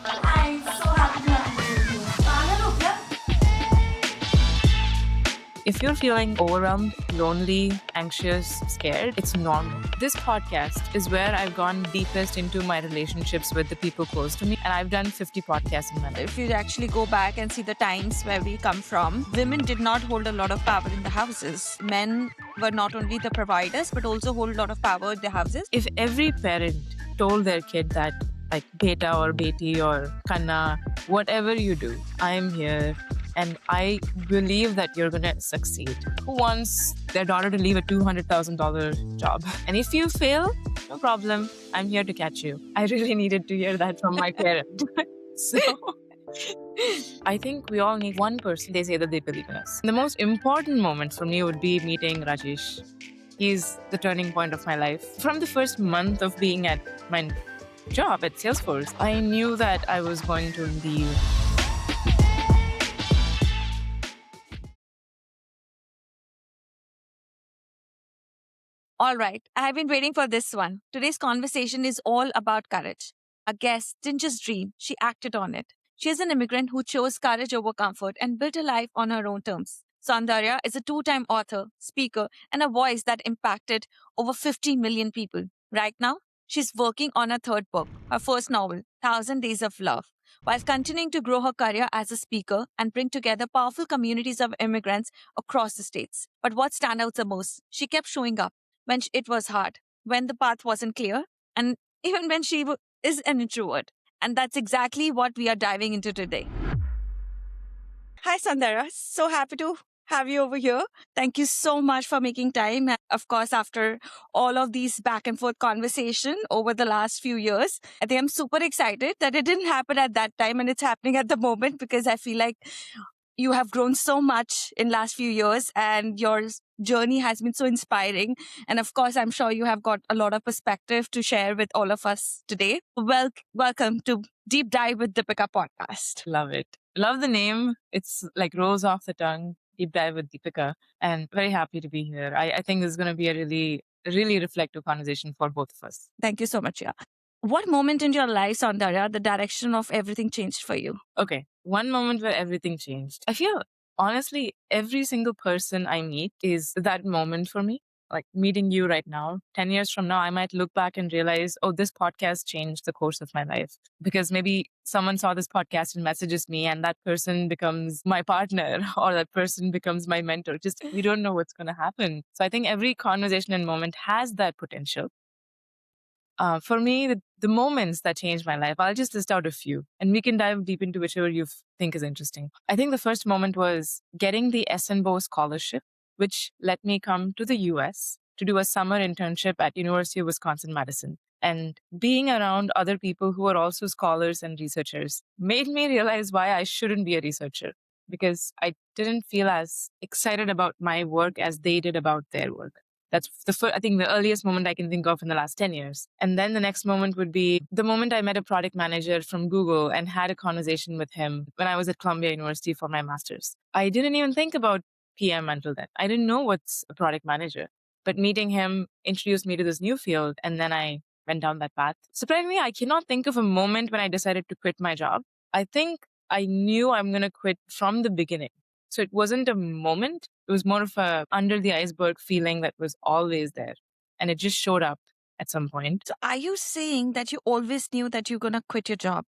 Hi, so happy to have you here. पागल हो क्या? If you're feeling overwhelmed, lonely, anxious, scared, it's normal. This podcast is where I've gone deepest into my relationships with the people close to me, and I've done 50 podcasts in my life. If you actually go back and see the times where we come from, women did not hold a lot of power in the houses. Men were not only the providers, but also hold a lot of power in the houses. If every parent told their kid that, like, beta or beti or kanna, whatever you do, I'm here and I believe that you're going to succeed. Who wants their daughter to leave a $200,000 job? And if you fail, no problem. I'm here to catch you. I really needed to hear that from my parent. So I think we all need one person. They say that they believe in us. The most important moment for me would be meeting Rajesh. He's the turning point of my life. From the first month of being at my job at Salesforce, I knew that I was going to leave. All right, I've been waiting for this one. Today's conversation is all about courage. Our guest didn't just dream, she acted on it. She is an immigrant who chose courage over comfort and built a life on her own terms. Soundarya is a two-time author, speaker, and a voice that impacted over 50 million people. Right now, she's working on her third book, her first novel, 1,000 Days of Love, while continuing to grow her career as a speaker and bring together powerful communities of immigrants across the states. But what stands out the most? She kept showing up when it was hard, when the path wasn't clear, and even when she is an introvert. And that's exactly what we are diving into today. Hi, Sandara. So happy to have you over here. Thank you so much for making time. And of course, after all of these back and forth conversation over the last few years, I think I'm super excited that it didn't happen at that time and it's happening at the moment because I feel like you have grown so much in last few years and your journey has been so inspiring. And of course, I'm sure you have got a lot of perspective to share with all of us today. Welcome to Deep Dive with Deepika podcast. Love it. Love the name. It's like rolls off the tongue. Deep Dive with Deepika. And very happy to be here. I think this is going to be a really reflective conversation for both of us. Thank you so much. Yeah. What moment in your life, Soundarya, the direction of everything changed for you? Okay. One moment where everything changed. I feel, honestly, every single person I meet is that moment for me. Like meeting you right now, 10 years from now, I might look back and realize, oh, this podcast changed the course of my life. Because maybe someone saw this podcast and messages me, and that person becomes my partner or that person becomes my mentor. Just, we don't know what's going to happen. So I think every conversation and moment has that potential. For me, the moments that changed my life, I'll just list out a few and we can dive deep into whichever you think is interesting. I think the first moment was getting the SNBO scholarship, which let me come to the US to do a summer internship at University of Wisconsin-Madison. And being around other people who are also scholars and researchers made me realize why I shouldn't be a researcher, because I didn't feel as excited about my work as they did about their work. That's I think the earliest moment I can think of in the last 10 years. And then the next moment would be the moment I met a product manager from Google and had a conversation with him when I was at Columbia University for my master's. I didn't even think about PM until then. I didn't know what's a product manager. But meeting him introduced me to this new field, and then I went down that path. Surprisingly, I cannot think of a moment when I decided to quit my job. I think I knew I'm going to quit from the beginning. So it wasn't a moment. It was more of a under the iceberg feeling that was always there. And it just showed up at some point. So are you saying that you always knew that you're going to quit your job?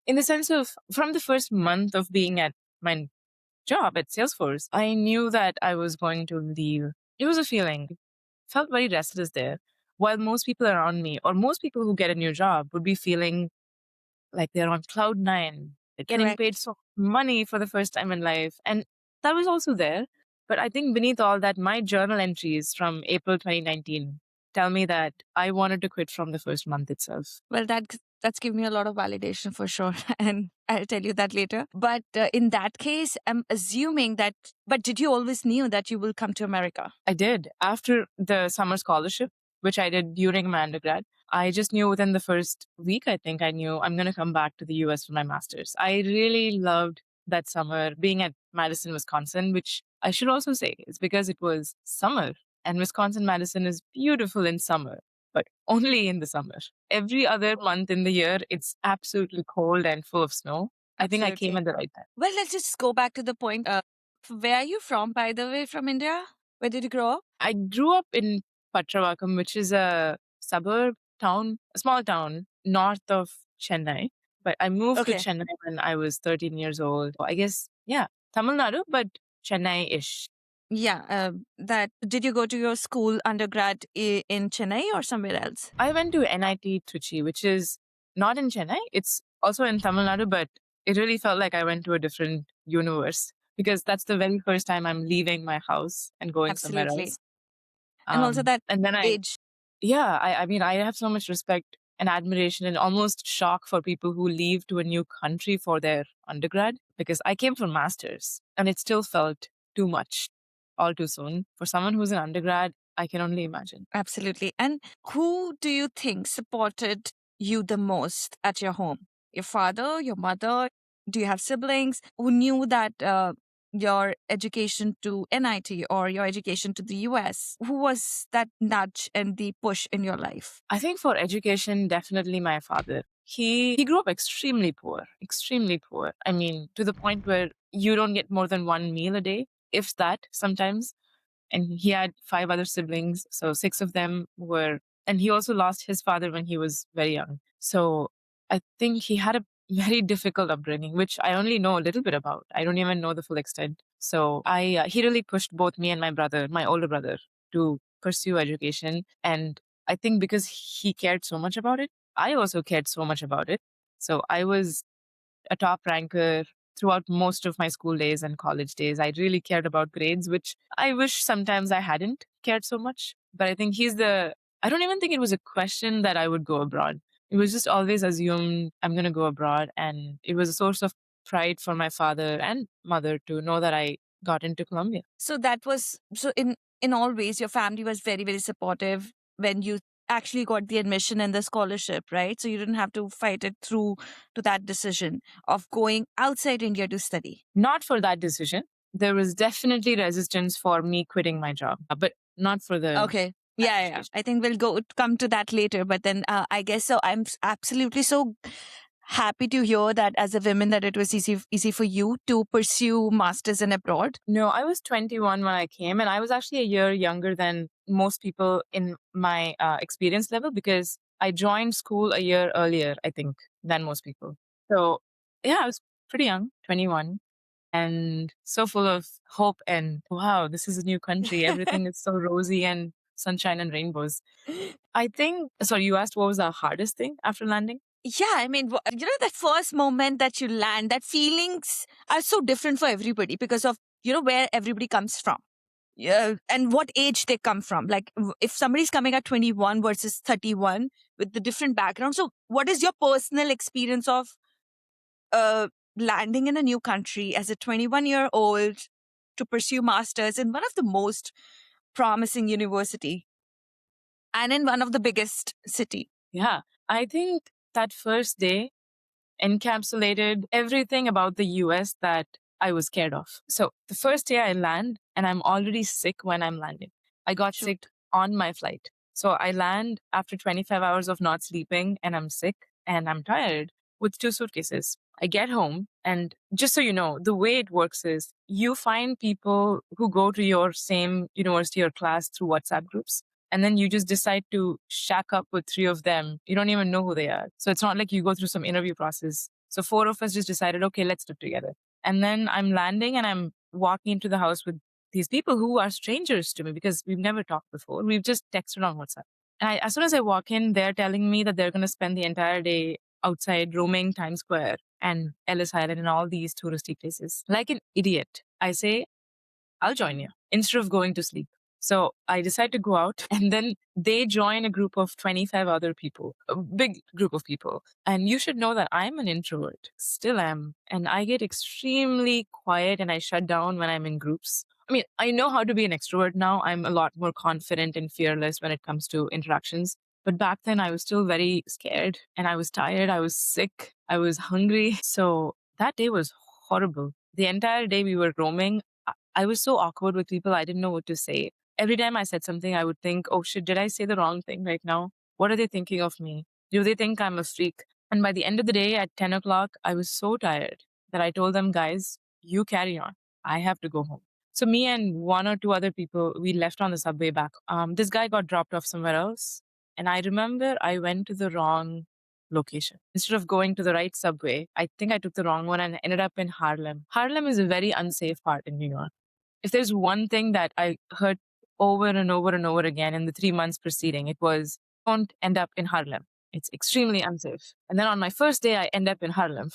In the sense of from the first month of being at my job at Salesforce, I knew that I was going to leave. It was a feeling. Felt very restless there. While most people around me or most people who get a new job would be feeling like they're on cloud nine. They're getting Correct. paid so money for the first time in life. And that was also there. But I think beneath all that, my journal entries from April 2019 tell me that I wanted to quit from the first month itself. Well, that's given me a lot of validation for sure. And I'll tell you that later. But in that case, I'm assuming that, but did you always knew that you will come to America? I did. After the summer scholarship, which I did during my undergrad, I just knew within the first week, I think I knew I'm going to come back to the US for my master's. I really loved that summer being at Madison, Wisconsin, which I should also say is because it was summer and Wisconsin-Madison is beautiful in summer. but only in the summer. Every other month in the year, it's absolutely cold and full of snow. I think I came Absolutely. at the right time. Well, let's just go back to the point. Where are you from, by the way, from India? Where did you grow up? I grew up in Patravakam, which is a suburb town, a small town north of Chennai. But I moved to Okay. Chennai when I was 13 years old. I guess, yeah, Tamil Nadu, but Chennai-ish. Yeah. That did you go to your school undergrad in Chennai or somewhere else? I went to NIT Trichy, which is not in Chennai. It's also in Tamil Nadu, but it really felt like I went to a different universe because that's the very first time I'm leaving my house and going somewhere Absolutely. else. And also that And then age. I mean, I have so much respect and admiration and almost shock for people who leave to a new country for their undergrad because I came for master's and it still felt too much all too soon. For someone who's an undergrad, I can only imagine. Absolutely. And who do you think supported you the most at your home? Your father, your mother? Do you have siblings who knew that your education to NIT or your education to the US? Who was that nudge and the push in your life? I think for education, definitely my father. He grew up extremely poor, extremely poor. I mean, to the point where you don't get more than one meal a day, if that sometimes. And he had 5 other siblings, so 6 of them were, and he also lost his father when he was very young. So I think he had a very difficult upbringing, which I only know a little bit about. I don't even know the full extent. So he really pushed both me and my brother, my older brother, to pursue education. And I think because he cared so much about it, I also cared so much about it. So I was a top ranker throughout most of my school days and college days. I really cared about grades, which I wish sometimes I hadn't cared so much. But I think I don't even think it was a question that I would go abroad. It was just always assumed I'm going to go abroad. And it was a source of pride for my father and mother to know that I got into Columbia. So that was so in all ways your family was very, very supportive when you actually got the admission and the scholarship, right? So you didn't have to fight it through to that decision of going outside India to study. Not for that decision. There was definitely resistance for me quitting my job, but not for the Okay. Yeah. I think we'll come to that later. But then I guess so. I'm absolutely so happy to hear that as a woman that it was easy for you to pursue masters in abroad. No, I was 21 when I came, and I was actually a year younger than most people in my experience level because I joined school a year earlier, I think, than most people. So, yeah, I was pretty young, 21, and so full of hope and wow, this is a new country. Everything is so rosy and sunshine and rainbows. I think, sorry, you asked what was the hardest thing after landing? Yeah, I mean, that first moment that you land, that feelings are so different for everybody because of, where everybody comes from. Yeah, and what age they come from. Like, if somebody's coming at 21 versus 31 with the different background. So, what is your personal experience of uh, landing in a new country as a 21-year-old to pursue masters in one of the most promising university and in one of the biggest city? Yeah, I think that first day encapsulated everything about the US that I was scared of. So the first day I land, and I'm already sick when I'm landing. I got Shoot. sick on my flight. So I land after 25 hours of not sleeping, and I'm sick and I'm tired with 2 suitcases. I get home, and just so you know, the way it works is you find people who go to your same university or class through WhatsApp groups. And then you just decide to shack up with 3 of them. You don't even know who they are. So it's not like you go through some interview process. So 4 of us just decided, okay, let's live together. And then I'm landing and I'm walking into the house with these people who are strangers to me because we've never talked before. We've just texted on WhatsApp. And as soon as I walk in, they're telling me that they're going to spend the entire day outside roaming Times Square and Ellis Island and all these touristy places. Like an idiot, I say, I'll join you instead of going to sleep. So I decide to go out and then they join a group of 25 other people, a big group of people. And you should know that I'm an introvert, still am. And I get extremely quiet and I shut down when I'm in groups. I mean, I know how to be an extrovert now. I'm a lot more confident and fearless when it comes to interactions. But back then I was still very scared and I was tired. I was sick. I was hungry. So that day was horrible. The entire day we were roaming. I was so awkward with people. I didn't know what to say. Every time I said something, I would think, oh shit, did I say the wrong thing right now? What are they thinking of me? Do they think I'm a freak? And by the end of the day at 10 o'clock, I was so tired that I told them, guys, you carry on. I have to go home. So me and one or two other people, we left on the subway back. This guy got dropped off somewhere else. And I remember I went to the wrong location. Instead of going to the right subway, I think I took the wrong one and ended up in Harlem. Harlem is a very unsafe part in New York. If there's one thing that I heard over and over and over again in the 3 months preceding, it was don't end up in Harlem. It's extremely unsafe. And then on my first day, I end up in Harlem.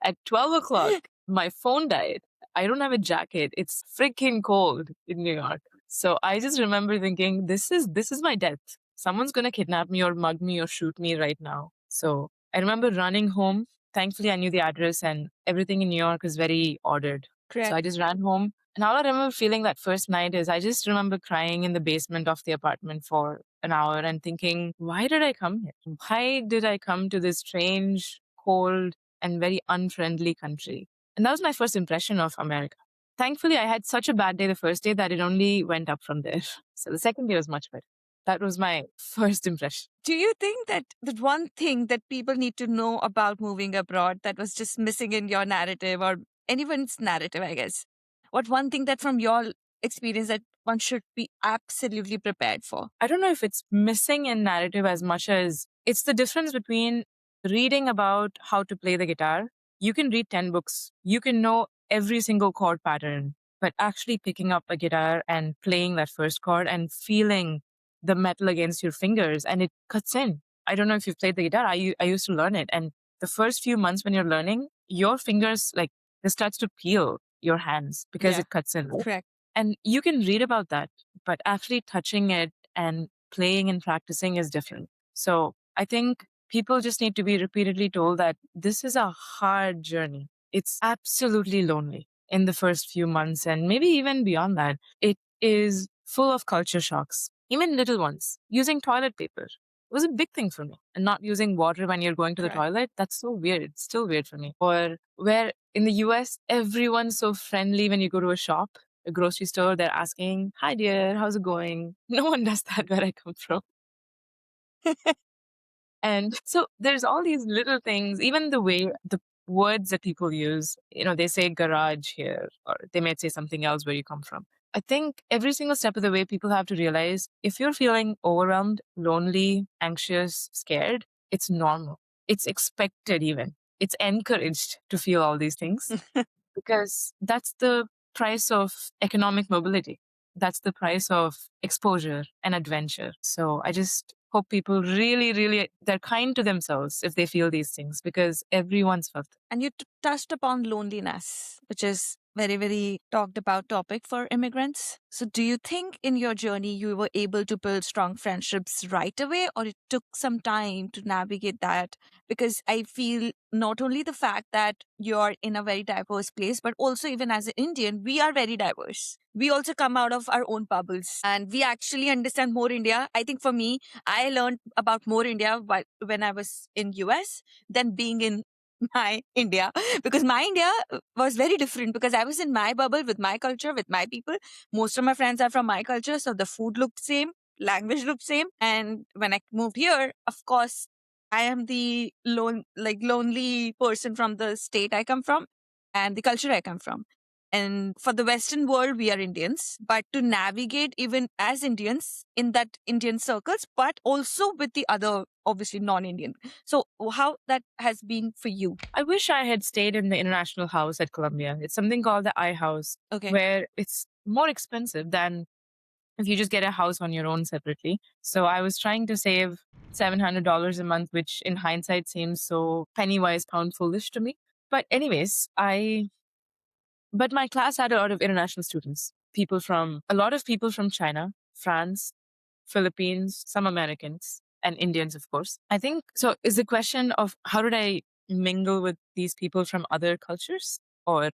At 12 o'clock, my phone died. I don't have a jacket. It's freaking cold in New York. So I just remember thinking, this is my death. Someone's gonna kidnap me or mug me or shoot me right now. So I remember running home. Thankfully, I knew the address and everything in New York is very ordered. Correct. So I just ran home. And all I remember feeling that first night is I just remember crying in the basement of the apartment for an hour and thinking, why did I come here? Why did I come to this strange, cold, and very unfriendly country? And that was my first impression of America. Thankfully, I had such a bad day the first day that it only went up from there. So the second day was much better. That was my first impression. Do you think that the one thing that people need to know about moving abroad that was just missing in your narrative or anyone's narrative, I guess? What one thing that from your experience that one should be absolutely prepared for? I don't know if it's missing in narrative as much as it's the difference between reading about how to play the guitar. You can read 10 books, you can know every single chord pattern, but actually picking up a guitar and playing that first chord and feeling the metal against your fingers and it cuts in. I don't know if you've played the guitar. I used to learn it. And the first few months when you're learning, your fingers, like, this starts to peel your hands because Yeah. it cuts in. Correct. And you can read about that, but actually touching it and playing and practicing is different. So I think people just need to be repeatedly told that this is a hard journey. It's absolutely lonely in the first few months and maybe even beyond that. It is full of culture shocks, even little ones. Using toilet paper was a big thing for me. And not using water when you're going to the Right. toilet, that's so weird. It's still weird for me. Or where in the US, everyone's so friendly when you go to a shop, a grocery store, they're asking, hi dear, how's it going? No one does that where I come from. And so there's all these little things, even the way the words that people use, they say garage here, or they might say something else where you come from. I think every single step of the way, people have to realize if you're feeling overwhelmed, lonely, anxious, scared, it's normal. It's expected, even. It's encouraged to feel all these things because that's the price of economic mobility. That's the price of exposure and adventure. So I just hope people really, really, they're kind to themselves if they feel these things because everyone's felt it. And you touched upon loneliness, which is very, very talked about topic for immigrants. So do you think in your journey you were able to build strong friendships right away or it took some time to navigate that? Because I feel not only the fact that you're in a very diverse place, but also even as an Indian, we are very diverse. We also come out of our own bubbles and we actually understand more India. I think for me, I learned about more India when I was in US than being in my India because my India was very different because I was in my bubble with my culture, with my people. Most of my friends are from my culture, so the food looked same, language looked same. And when I moved here, of course, I am the lonely person from the state I come from and the culture I come from. And for the Western world, we are Indians, but to navigate even as Indians in that Indian circles, but also with the other, obviously non-Indian. So how that has been for you? I wish I had stayed in the International House at Columbia. It's something called the I House, Okay. where it's more expensive than if you just get a house on your own separately. So I was trying to save $700 a month, which in hindsight seems so penny wise, pound foolish to me. But anyways, but my class had a lot of international students, a lot of people from China, France, Philippines, some Americans, and Indians, of course. I think so. Is the question of how did I mingle with these people from other cultures? Or,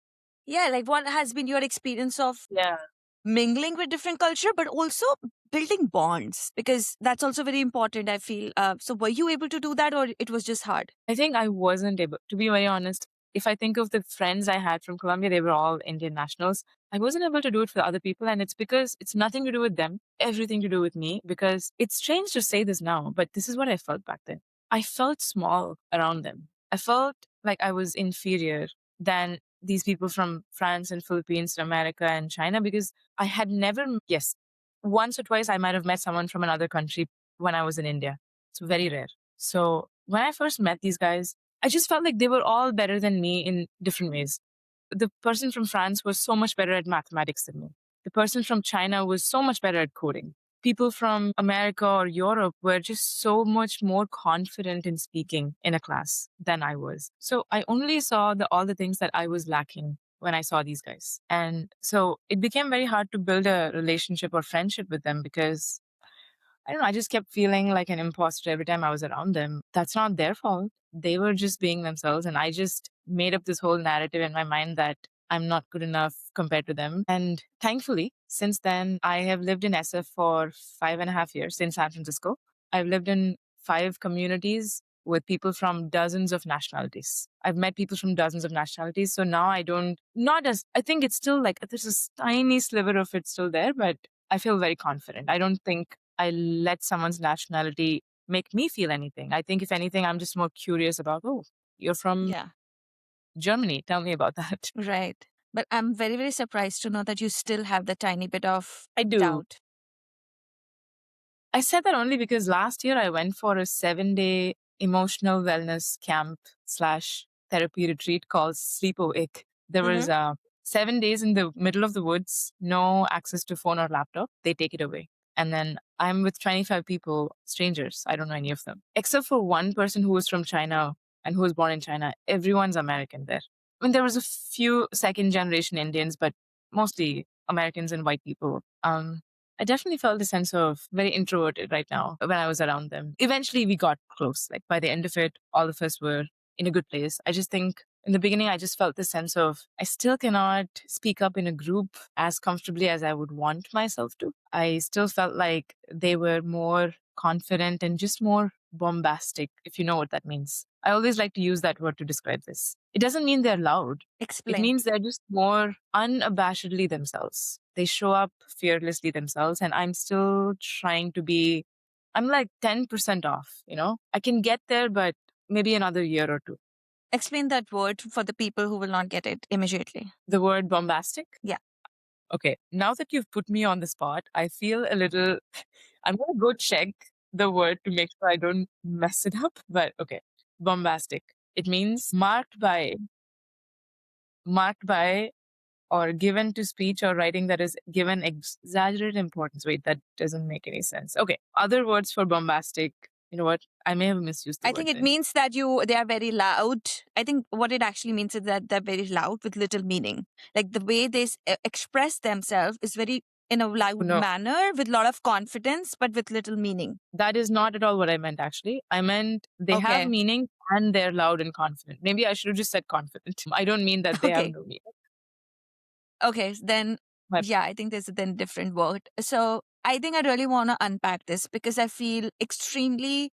Yeah, like what has been your experience of yeah, mingling with different culture, but also building bonds? Because that's also very important, I feel. So were you able to do that or it was just hard? I think I wasn't able, to be very honest. If I think of the friends I had from Colombia, they were all Indian nationals. I wasn't able to do it for other people. And it's because it's nothing to do with them, everything to do with me, because it's strange to say this now, but this is what I felt back then. I felt small around them. I felt like I was inferior than these people from France and Philippines and America and China because I had never, yes, once or twice I might have met someone from another country when I was in India. It's very rare. So when I first met these guys, I just felt like they were all better than me in different ways. The person from France was so much better at mathematics than me. The person from China was so much better at coding. People from America or Europe were just so much more confident in speaking in a class than I was. So I only saw all the things that I was lacking when I saw these guys. And so it became very hard to build a relationship or friendship with them because I don't know, I just kept feeling like an imposter every time I was around them. That's not their fault. They were just being themselves. And I just made up this whole narrative in my mind that I'm not good enough compared to them. And thankfully, since then, I have lived in SF for 5.5 years in San Francisco. I've lived in 5 communities with people from dozens of nationalities. I've met people from dozens of nationalities. So now I think it's still like there's a tiny sliver of it still there, but I feel very confident. I don't think I let someone's nationality make me feel anything. I think if anything, I'm just more curious about, oh, you're from Yeah, Germany. Tell me about that. right. But I'm very, very surprised to know that you still have the tiny bit of I do. doubt. I said that only because last year I went for a 7-day emotional wellness camp slash therapy retreat called Sleep Awake. There was 7 days in the middle of the woods, no access to phone or laptop. They take it away. And then I'm with 25 people, strangers. I don't know any of them, except for one person who was from China and who was born in China. Everyone's American there. I mean, there was a few second generation Indians, but mostly Americans and white people. I definitely felt a sense of very introverted right now when I was around them. Eventually, we got close. Like by the end of it, all of us were in a good place. I just think in the beginning, I just felt this sense of I still cannot speak up in a group as comfortably as I would want myself to. I still felt like they were more confident and just more bombastic, if you know what that means. I always like to use that word to describe this. It doesn't mean they're loud. It Explain. means they're just more unabashedly themselves. They show up fearlessly themselves, and I'm still trying to be, I'm like 10% off, I can get there, but maybe another year or two. Explain that word for the people who will not get it immediately. The word bombastic? Yeah. Okay. Now that you've put me on the spot, I feel a little, I'm going to go check the word to make sure I don't mess it up. But okay. Bombastic. It means marked by or given to speech or writing that is given exaggerated importance. Wait, that doesn't make any sense. Okay. Other words for bombastic. You know what? I may have misused the I word think it then. means that they are very loud. I think what it actually means is that they're very loud with little meaning. Like the way they express themselves is very in a loud No. manner with a lot of confidence, but with little meaning. That is not at all what I meant, actually. I meant they Okay. have meaning and they're loud and confident. Maybe I should have just said confident. I don't mean that they have Okay. no meaning. Okay, then But yeah, I think there's a then different word. So I think I really want to unpack this because I feel extremely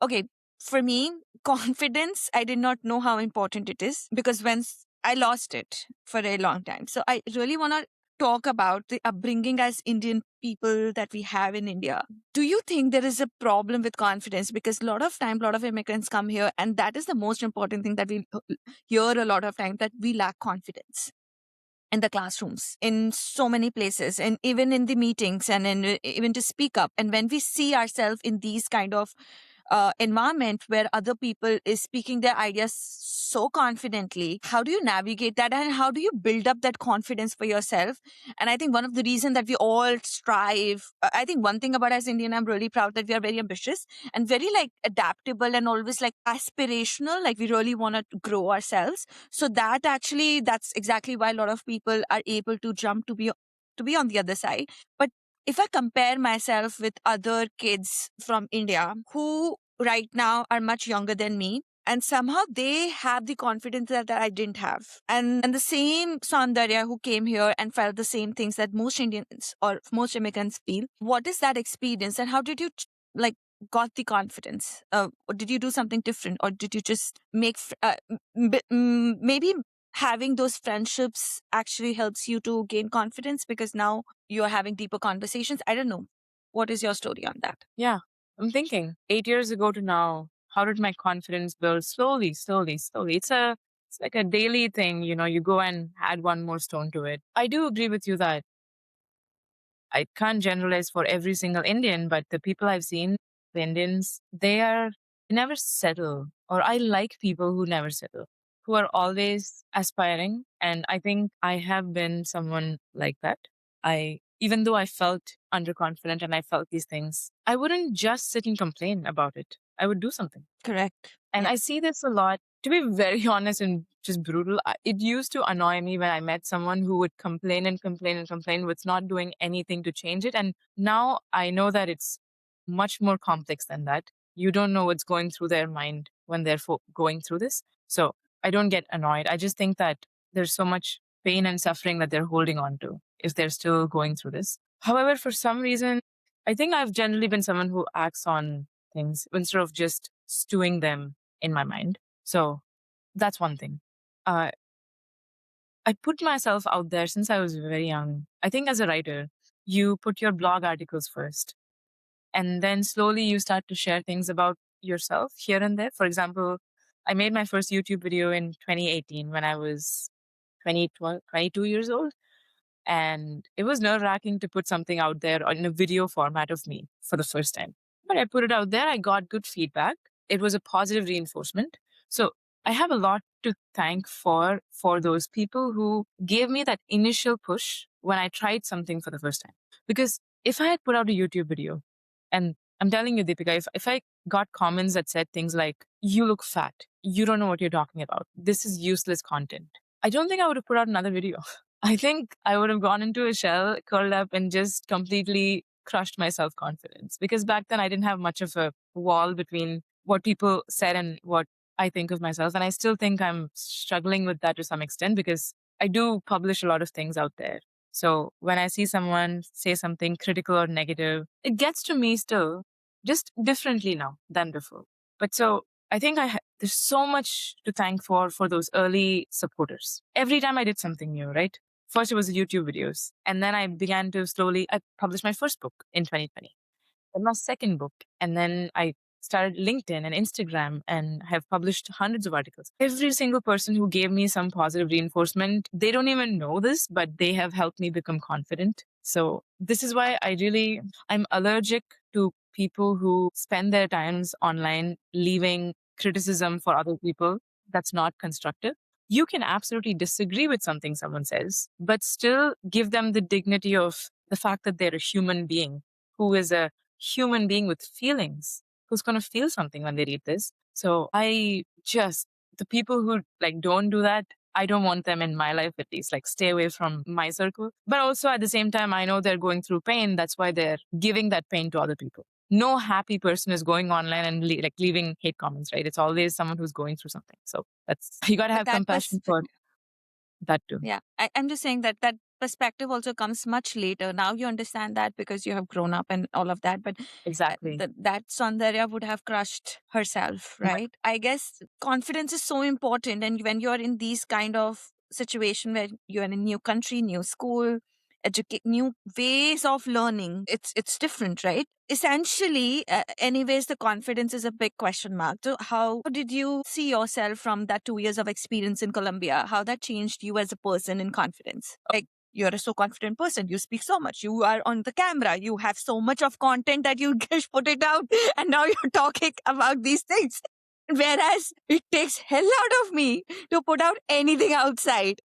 okay. For me, confidence, I did not know how important it is because I lost it for a long time. So I really want to talk about the upbringing as Indian people that we have in India. Do you think there is a problem with confidence? Because a lot of immigrants come here, and that is the most important thing that we hear a lot of time, that we lack confidence in the classrooms, in so many places, and even in the meetings, and even to speak up. And when we see ourselves in these kind of environment where other people is speaking their ideas so confidently, how do you navigate that, and how do you build up that confidence for yourself? And I think one of the reasons that we all strive, I think one thing about us Indian, I'm really proud that we are very ambitious and very like adaptable and always like aspirational, like we really want to grow ourselves. So that's exactly why a lot of people are able to jump to be on the other side. But if I compare myself with other kids from India who right now are much younger than me, and somehow they have the confidence that I didn't have. And the same Soundarya who came here and felt the same things that most Indians or most immigrants feel. What is that experience, and how did you like got the confidence? Or did you do something different, or did you just make maybe having those friendships actually helps you to gain confidence because now you are having deeper conversations? I don't know. What is your story on that? Yeah, I'm thinking 8 years ago to now, how did my confidence build slowly, slowly, slowly? It's like a daily thing, you go and add one more stone to it. I do agree with you that I can't generalize for every single Indian, but the people I've seen, the Indians, they never settle. Or I like people who never settle, who are always aspiring. And I think I have been someone like that. Even though I felt underconfident and I felt these things, I wouldn't just sit and complain about it. I would do something. Correct. And Yeah. I see this a lot. To be very honest and just brutal, it used to annoy me when I met someone who would complain and complain and complain with not doing anything to change it. And now I know that it's much more complex than that. You don't know what's going through their mind when they're going through this. So I don't get annoyed. I just think that there's so much pain and suffering that they're holding on to if they're still going through this. However, for some reason, I think I've generally been someone who acts on things instead of just stewing them in my mind. So that's one thing. Uh, I put myself out there since I was very young. I think as a writer, you put your blog articles first, and then slowly you start to share things about yourself here and there. For example, I made my first YouTube video in 2018 when I was 22 years old. And it was nerve wracking to put something out there in a video format of me for the first time. But I put it out there. I got good feedback. It was a positive reinforcement. So I have a lot to thank for those people who gave me that initial push when I tried something for the first time. Because if I had put out a YouTube video, and I'm telling you, Deepika, if I got comments that said things like, you look fat, you don't know what you're talking about, this is useless content, I don't think I would have put out another video. I think I would have gone into a shell, curled up, and just completely crushed my self confidence. Because back then I didn't have much of a wall between what people said and what I think of myself. And I still think I'm struggling with that to some extent because I do publish a lot of things out there. So when I see someone say something critical or negative, it gets to me still, just differently now than before. But so I think there's so much to thank for those early supporters. Every time I did something new, right? First it was the YouTube videos, and then I began to I published my first book in 2020, then my second book, and then I started LinkedIn and Instagram and have published hundreds of articles. Every single person who gave me some positive reinforcement, they don't even know this, but they have helped me become confident. So this is why I'm allergic to people who spend their times online leaving criticism for other people that's not constructive. You can absolutely disagree with something someone says, but still give them the dignity of the fact that they're a human being who is a human being with feelings, who's going to feel something when they read this. So the people who like don't do that, I don't want them in my life, at least, like stay away from my circle. But also at the same time, I know they're going through pain. That's why they're giving that pain to other people. No happy person is going online and leaving hate comments, right? It's always someone who's going through something. So you got to But have compassion for that too. yeah, I'm just saying that that perspective also comes much later. Now you understand that because you have grown up and all of that. But Exactly. that Soundarya would have crushed herself, right? I guess confidence is so important. And when you're in these kind of situation where you're in a new country, new school, educate new ways of learning, it's different, right? Essentially, anyways, the confidence is a big question mark. So how did you see yourself from that 2 years of experience in Colombia? How that changed you as a person in confidence? Like, you're a so confident person, you speak so much, you are on the camera, you have so much of content that you just put it out, and now you're talking about these things, whereas it takes hell out of me to put out anything outside.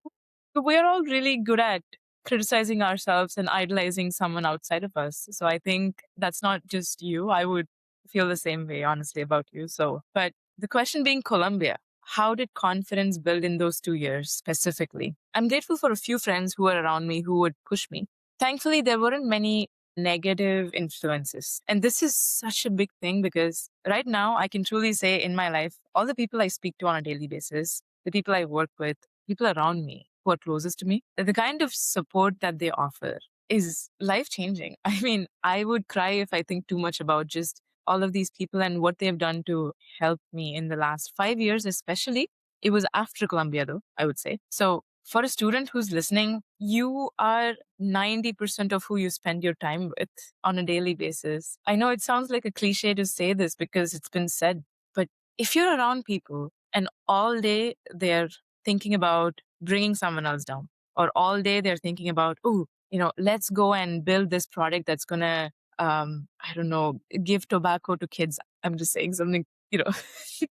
We're all really good at criticizing ourselves and idolizing someone outside of us. So I think that's not just you. I would feel the same way, honestly, about you. So, but the question being Colombia, how did confidence build in those 2 years specifically? I'm grateful for a few friends who were around me who would push me. Thankfully, there weren't many negative influences. And this is such a big thing because right now I can truly say in my life, all the people I speak to on a daily basis, the people I work with, people around me who are closest to me, the kind of support that they offer is life changing. I mean, I would cry if I think too much about just all of these people and what they've done to help me in the last 5 years, especially It was after Columbia, though, I would say. So for a student who's listening, you are 90% of who you spend your time with on a daily basis. I know it sounds like a cliche to say this because it's been said, but if you're around people and all day they're thinking about bringing someone else down, or all day they're thinking about, oh, let's go and build this product that's going to, I don't know, give tobacco to kids. I'm just saying something,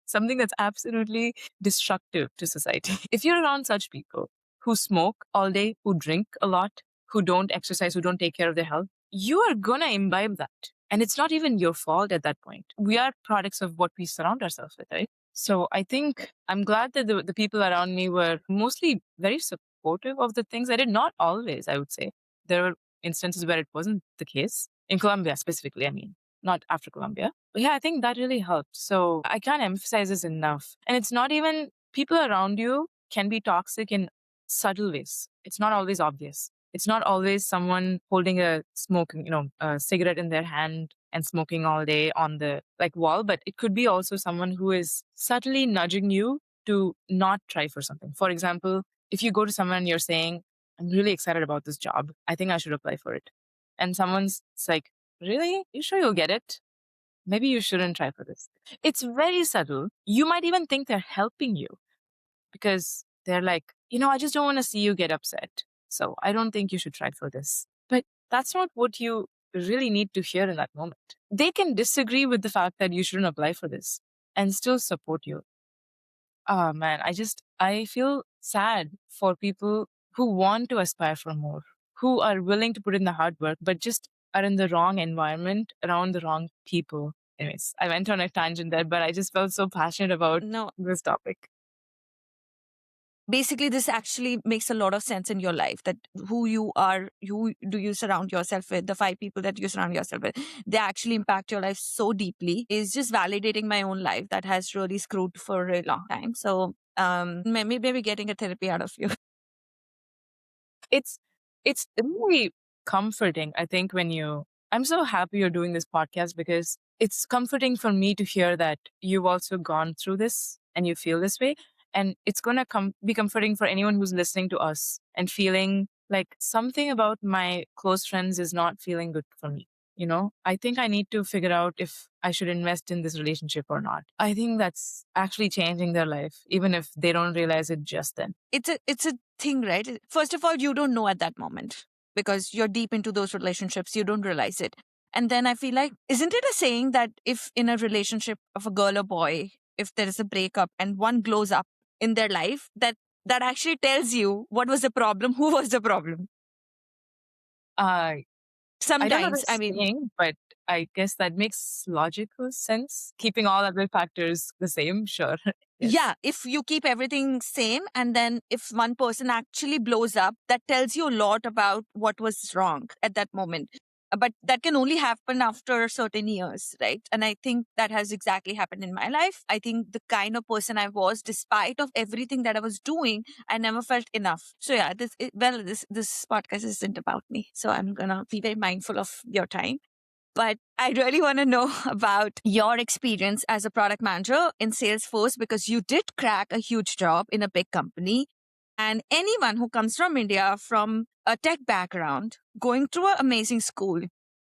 something that's absolutely destructive to society. If you're around such people who smoke all day, who drink a lot, who don't exercise, who don't take care of their health, you are going to imbibe that. And it's not even your fault at that point. We are products of what we surround ourselves with, right? So I think I'm glad that the people around me were mostly very supportive of the things I did. Not always, I would say. There were instances where it wasn't the case. In Colombia specifically, I mean, not after Colombia. But yeah, I think that really helped. So I can't emphasize this enough. And it's not even people around you can be toxic in subtle ways. It's not always obvious. It's not always someone holding a smoking, a cigarette in their hand and smoking all day on the wall, but it could be also someone who is subtly nudging you to not try for something. For example, if you go to someone and you're saying, I'm really excited about this job, I think I should apply for it. And someone's like, really? You sure you'll get it? Maybe you shouldn't try for this. It's very subtle. You might even think they're helping you because they're like, I just don't want to see you get upset. So I don't think you should try for this. But that's not what you really need to hear in that moment. They can disagree with the fact that you shouldn't apply for this and still support you. Oh man, I feel sad for people who want to aspire for more, who are willing to put in the hard work, but just are in the wrong environment around the wrong people. Anyways, I went on a tangent there, but I just felt so passionate about this topic. Basically, this actually makes a lot of sense in your life, that who you are, who do you surround yourself with, the 5 people that you surround yourself with, they actually impact your life so deeply. Is just validating my own life that has really screwed for a long time. So maybe getting a therapy out of you. It's really comforting, I think, I'm so happy you're doing this podcast because it's comforting for me to hear that you've also gone through this and you feel this way. And it's going to be comforting for anyone who's listening to us and feeling like something about my close friends is not feeling good for me. I think I need to figure out if I should invest in this relationship or not. I think that's actually changing their life, even if they don't realize it just then. It's a thing, right? First of all, you don't know at that moment because you're deep into those relationships. You don't realize it. And then I feel like, isn't it a saying that if in a relationship of a girl or boy, if there is a breakup and one glows up in their life, that actually tells you what was the problem, who was the problem? Sometimes, I don't know Sometimes, the I mean, saying, but I guess that makes logical sense. Keeping all other factors the same, sure. Yes. yeah, if you keep everything same and then if one person actually blows up, that tells you a lot about what was wrong at that moment. But that can only happen after certain years, right? And I think that has exactly happened in my life. I think the kind of person I was, despite of everything that I was doing, I never felt enough. So yeah, this podcast isn't about me. So I'm gonna be very mindful of your time. But I really want to know about your experience as a product manager in Salesforce, because you did crack a huge job in a big company. And anyone who comes from India, from a tech background, going through an amazing school,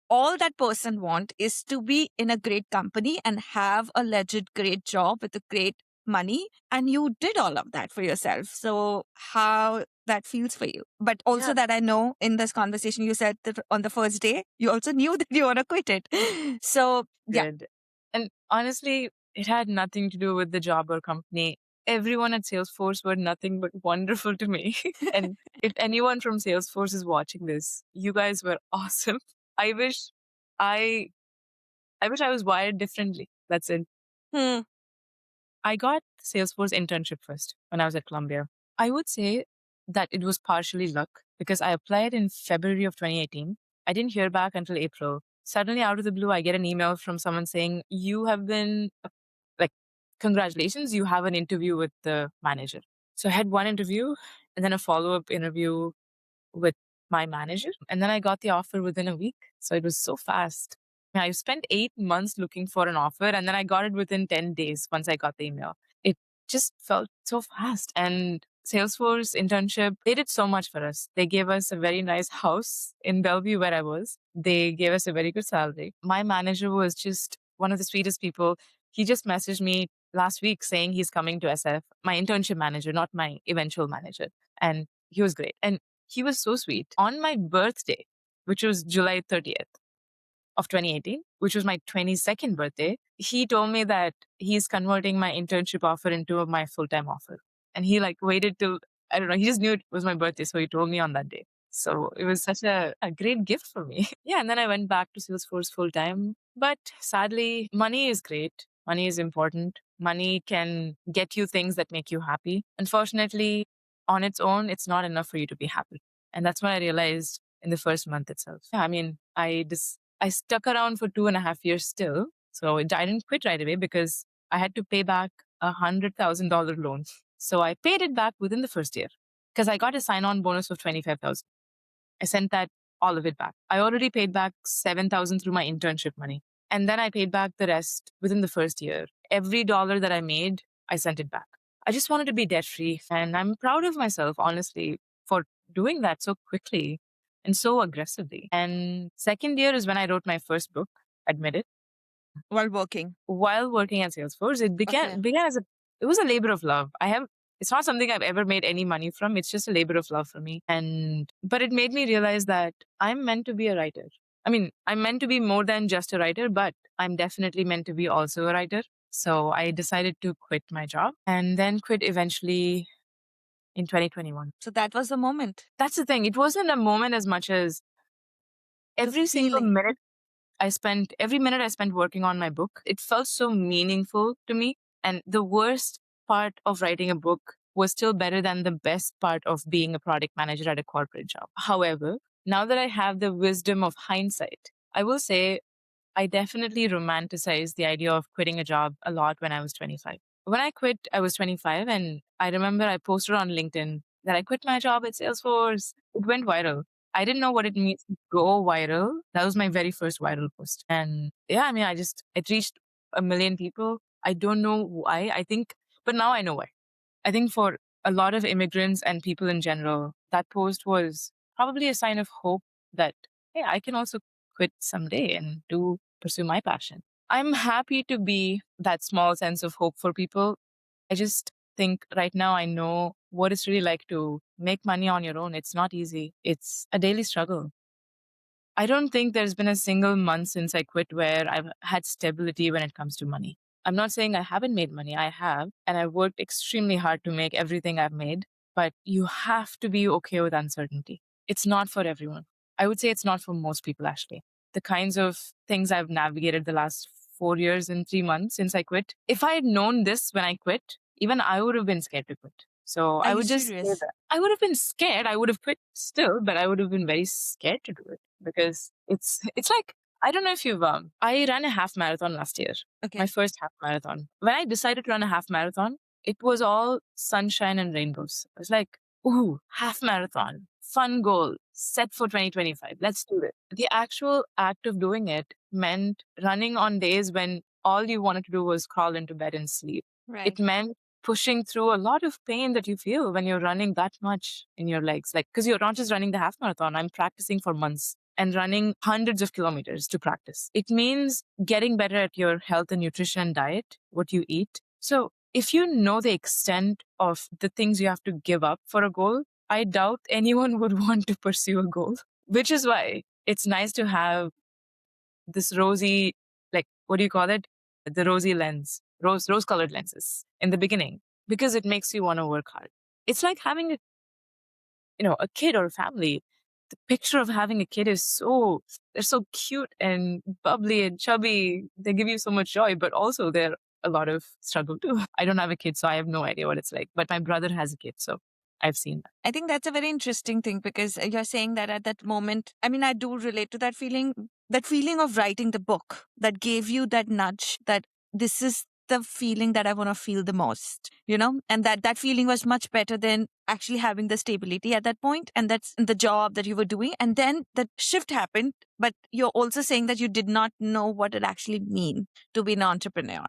all that person want is to be in a great company and have a legit great job with a great money. And you did all of that for yourself. So how that feels for you? But also that I know in this conversation, you said that on the first day, you also knew that you want to quit it. So yeah. Good. And honestly, it had nothing to do with the job or company. Everyone at Salesforce were nothing but wonderful to me. And if anyone from Salesforce is watching this, you guys were awesome. I wish I was wired differently. That's it. I got Salesforce internship first when I was at Columbia. I would say that it was partially luck because I applied in February of 2018. I didn't hear back until April. Suddenly, out of the blue, I get an email from someone saying, you have been, like, congratulations, you have an interview with the manager. So I had one interview and then a follow-up interview with my manager. And then I got the offer within a week. So it was so fast. I spent 8 months looking for an offer and then I got it within 10 days once I got the email. just felt so fast. And Salesforce internship, they did so much for us. They gave us a very nice house in Bellevue where I was. They gave us a very good salary. My manager was just one of the sweetest people. He just messaged me last week saying he's coming to SF, my internship manager, not my eventual manager. And he was great. And he was so sweet. On my birthday, which was July 30th of 2018, which was my 22nd birthday, he told me that he's converting my internship offer into my full-time offer. And he like waited till, I don't know, he just knew it was my birthday. So he told me on that day. So it was such a great gift for me. Yeah. And then I went back to Salesforce full time. But sadly, money is great. Money is important. Money can get you things that make you happy. Unfortunately, on its own, it's not enough for you to be happy. And that's what I realized in the first month itself. Yeah, I mean, I stuck around for 2.5 years still. So I didn't quit right away because I had to pay back $100,000 loan. So I paid it back within the first year because I got a sign-on bonus of 25,000. I sent that all of it back. I already paid back 7,000 through my internship money. And then I paid back the rest within the first year. Every dollar that I made, I sent it back. I just wanted to be debt free. And I'm proud of myself, honestly, for doing that so quickly and so aggressively. And second year is when I wrote my first book, Admit It. While working. While working at Salesforce, it began as it was a labor of love. It's not something I've ever made any money from. It's just a labor of love for me. But it made me realize that I'm meant to be a writer. I mean, I'm meant to be more than just a writer, but I'm definitely meant to be also a writer. So I decided to quit my job and then quit eventually in 2021. So that was the moment. That's the thing. It wasn't a moment as much as every single minute every minute I spent working on my book, it felt so meaningful to me. And the worst part of writing a book was still better than the best part of being a product manager at a corporate job. However, now that I have the wisdom of hindsight, I will say I definitely romanticized the idea of quitting a job a lot when I was 25. When I quit, I was 25, and I remember I posted on LinkedIn that I quit my job at Salesforce. It went viral. I didn't know what it means to go viral. That was my very first viral post. And yeah, I mean, it reached 1 million people. I don't know why. But now I know why. I think for a lot of immigrants and people in general, that post was probably a sign of hope that, hey, I can also quit someday and pursue my passion. I'm happy to be that small sense of hope for people. I just think right now I know what it's really like to make money on your own. It's not easy. It's a daily struggle. I don't think there's been a single month since I quit where I've had stability when it comes to money. I'm not saying I haven't made money. I have, and I've worked extremely hard to make everything I've made, but you have to be okay with uncertainty. It's not for everyone. I would say it's not for most people, actually. The kinds of things I've navigated the last 4 years and 3 months since I quit. If I had known this when I quit, even I would have been scared to quit. So I would just say that. I would have been scared. I would have quit still, but I would have been very scared to do it because it's like, I don't know if you've, I ran a half marathon last year. Okay. My first half marathon. When I decided to run a half marathon, it was all sunshine and rainbows. I was like, ooh, half marathon, fun goal, set for 2025. Let's do it. The actual act of doing it meant running on days when all you wanted to do was crawl into bed and sleep. Right. It meant pushing through a lot of pain that you feel when you're running that much in your legs. Like, because you're not just running the half marathon, I'm practicing for months and running hundreds of kilometers to practice. It means getting better at your health and nutrition and diet, what you eat. So if you know the extent of the things you have to give up for a goal, I doubt anyone would want to pursue a goal, which is why it's nice to have this rosy, like, what do you call it? The rosy lens, rose-colored lenses in the beginning, because it makes you want to work hard. It's like having a kid or a family. The picture of having a kid is they're so cute and bubbly and chubby. They give you so much joy, but also they're a lot of struggle too. I don't have a kid, so I have no idea what it's like, but my brother has a kid, so I've seen that. I think that's a very interesting thing because you're saying that at that moment, I mean, I do relate to that feeling of writing the book that gave you that nudge that this is the feeling that I want to feel the most, and that feeling was much better than actually having the stability at that point. And that's the job that you were doing. And then the shift happened, but you're also saying that you did not know what it actually mean to be an entrepreneur.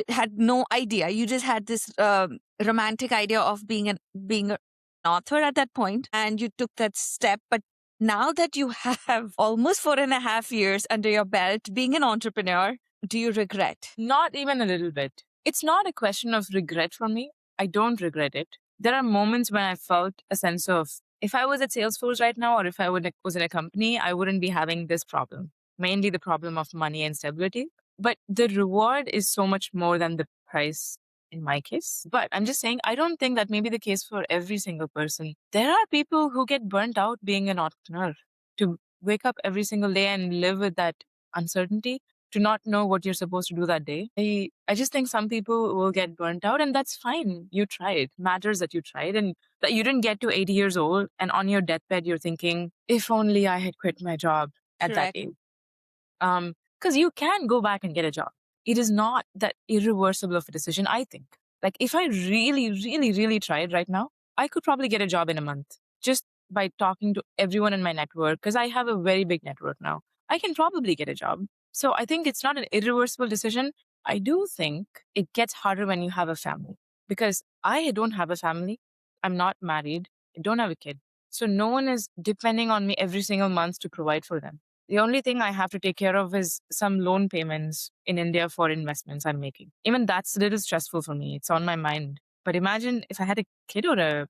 had no idea. You just had this romantic idea of being an author at that point, and you took that step. But now that you have almost 4.5 years under your belt being an entrepreneur, do you regret? Not even a little bit. It's not a question of regret for me. I don't regret it. There are moments when I felt a sense of, if I was at Salesforce right now, or if I was in a company, I wouldn't be having this problem. Mainly the problem of money and stability. But the reward is so much more than the price in my case. But I'm just saying, I don't think that may be the case for every single person. There are people who get burnt out being an entrepreneur, to wake up every single day and live with that uncertainty, to not know what you're supposed to do that day. I just think some people will get burnt out, and that's fine. You tried. Matters that you tried, and that you didn't get to 80 years old and on your deathbed you're thinking, if only I had quit my job at that Correct. age. Because you can go back and get a job. It is not that irreversible of a decision, I think. Like, if I really, really, really tried right now, I could probably get a job in a month just by talking to everyone in my network, because I have a very big network now. I can probably get a job. So I think it's not an irreversible decision. I do think it gets harder when you have a family, because I don't have a family. I'm not married. I don't have a kid. So no one is depending on me every single month to provide for them. The only thing I have to take care of is some loan payments in India for investments I'm making. Even that's a little stressful for me. It's on my mind. But imagine if I had a kid or a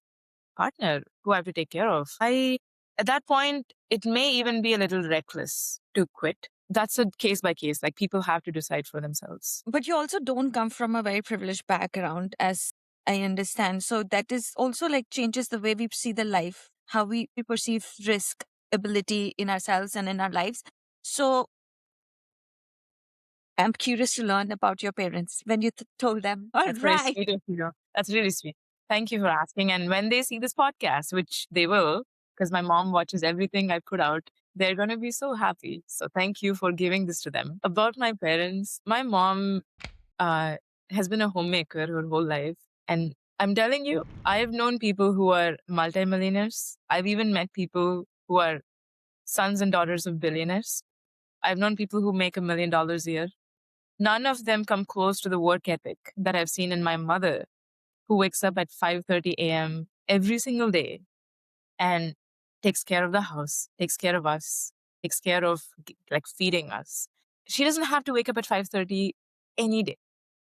partner who I have to take care of. At that point, it may even be a little reckless to quit. That's a case by case. Like, people have to decide for themselves. But you also don't come from a very privileged background, as I understand. So that is also like changes the way we see the life, how we perceive risk, ability in ourselves and in our lives. So I'm curious to learn about your parents when you told them, all That's very right. sweet of you. That's really sweet. Thank you for asking. And when they see this podcast, which they will, because my mom watches everything I put out, they're going to be so happy. So thank you for giving this to them. About my parents, my mom uh, has been a homemaker her whole life. And I'm telling you, I've known people who are multimillionaires. I've even met people who are sons and daughters of billionaires. I've known people who make $1 million a year. None of them come close to the work ethic that I've seen in my mother, who wakes up at 5:30 a.m. every single day and takes care of the house, takes care of us, takes care of like feeding us. She doesn't have to wake up at 5:30 any day.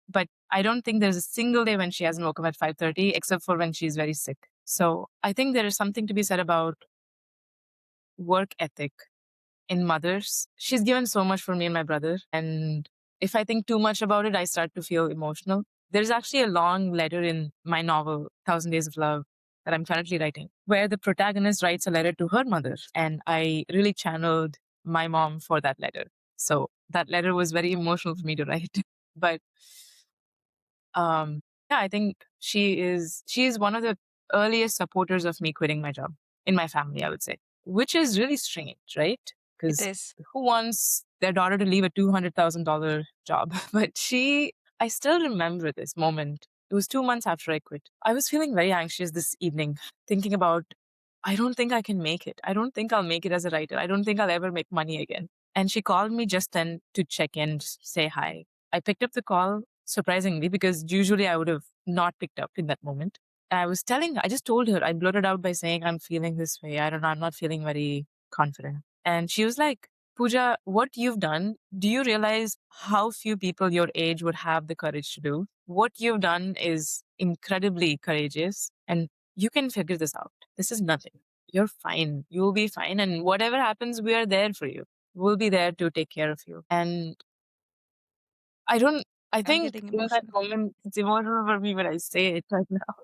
But I don't think there's a single day when she hasn't woken up at 5:30, except for when she's very sick. So I think there is something to be said about work ethic in mothers. She's given so much for me and my brother. And if I think too much about it, I start to feel emotional. There's actually a long letter in my novel, Thousand Days of Love, that I'm currently writing, where the protagonist writes a letter to her mother. And I really channeled my mom for that letter. So that letter was very emotional for me to write. But yeah, I think she is one of the earliest supporters of me quitting my job in my family, I would say, which is really strange, right? It Because is. who wants their daughter to leave a $200,000 job? But I still remember this moment. It was 2 months after I quit. I was feeling very anxious this evening, thinking about, I don't think I can make it. I don't think I'll make it as a writer. I don't think I'll ever make money again. And she called me just then to check in, just say hi. I picked up the call, surprisingly, because usually I would have not picked up in that moment. I just told her, I blurted out by saying, I'm feeling this way. I don't know, I'm not feeling very confident. And she was like, Pooja, what you've done, do you realize how few people your age would have the courage to do? What you've done is incredibly courageous, and you can figure this out. This is nothing. You're fine. You'll be fine. And whatever happens, we are there for you. We'll be there to take care of you. And I don't, I I'm think getting in that emotional. moment, it's emotional for me when I say it right now.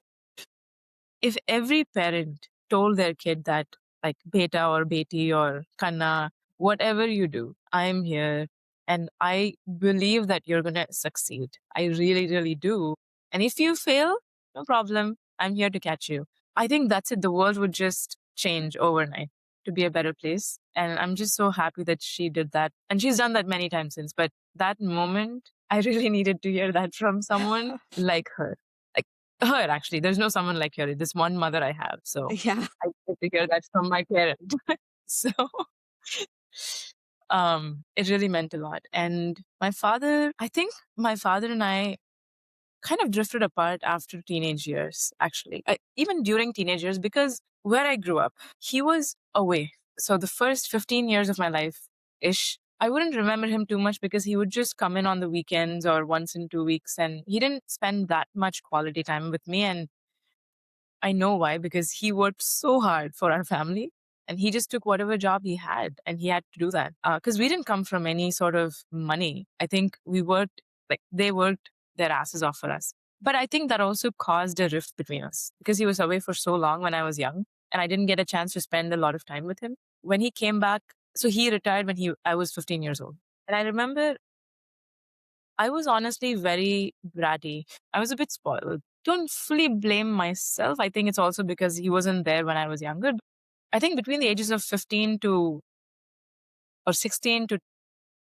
If every parent told their kid that, like, beta or beti or kanna, whatever you do, I'm here and I believe that you're going to succeed. I really, really do. And if you fail, no problem. I'm here to catch you. I think that's it. The world would just change overnight to be a better place. And I'm just so happy that she did that. And she's done that many times since. But that moment, I really needed to hear that from someone like her. Like, her, actually. There's no someone like her. This one mother I have. So Yeah. I get to hear that from my parent. So It really meant a lot. And my father, I think my father and I kind of drifted apart after teenage years, actually. Even during teenage years, because where I grew up, he was away. So the first 15 years of my life ish, I wouldn't remember him too much because he would just come in on the weekends or once in 2 weeks. And he didn't spend that much quality time with me. And I know why, because he worked so hard for our family and he just took whatever job he had and he had to do that. Because we didn't come from any sort of money. I think we worked, like they worked their asses off for us. But I think that also caused a rift between us because he was away for so long when I was young and I didn't get a chance to spend a lot of time with him. When he came back, so he retired when I was 15 years old. And I remember I was honestly very bratty. I was a bit spoiled. Don't fully blame myself. I think it's also because he wasn't there when I was younger. I think between the ages of 15 to or 16 to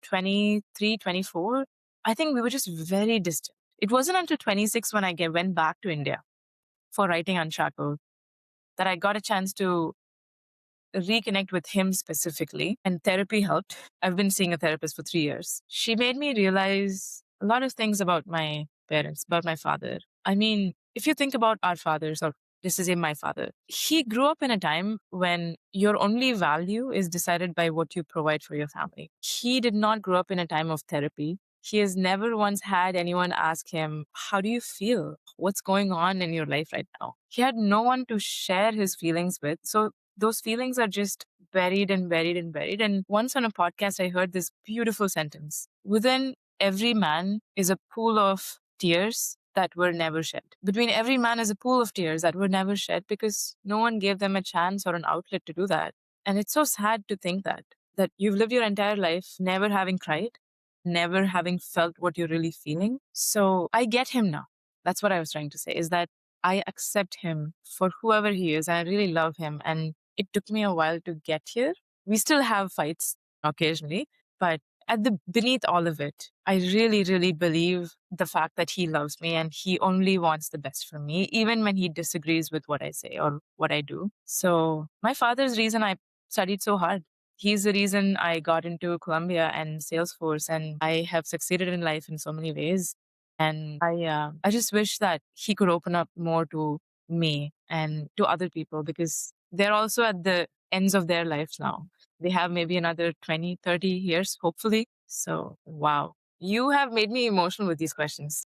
23, 24, I think we were just very distant. It wasn't until 26 when went back to India for writing Unshackled that I got a chance to reconnect with him specifically, and therapy helped. I've been seeing a therapist for 3 years. She made me realize a lot of things about my parents, about my father. I mean, if you think about our fathers, or this is in my father, he grew up in a time when your only value is decided by what you provide for your family. He did not grow up in a time of therapy. He has never once had anyone ask him, how do you feel? What's going on in your life right now? He had no one to share his feelings with. So those feelings are just buried and buried and buried. And once on a podcast, I heard this beautiful sentence: within every man is a pool of tears that were never shed. Between every man is a pool of tears that were never shed because no one gave them a chance or an outlet to do that. And it's so sad to think that you've lived your entire life never having cried, never having felt what you're really feeling. So I get him now. That's what I was trying to say, is that I accept him for whoever he is. I really love him. And it took me a while to get here. We still have fights occasionally, but beneath all of it, I really, really believe the fact that he loves me and he only wants the best for me, even when he disagrees with what I say or what I do. So my father's reason I studied so hard. He's the reason I got into Columbia and Salesforce, and I have succeeded in life in so many ways. And I just wish that he could open up more to me and to other people because they're also at the ends of their lives now. They have maybe another 20, 30 years, hopefully. So, wow. You have made me emotional with these questions.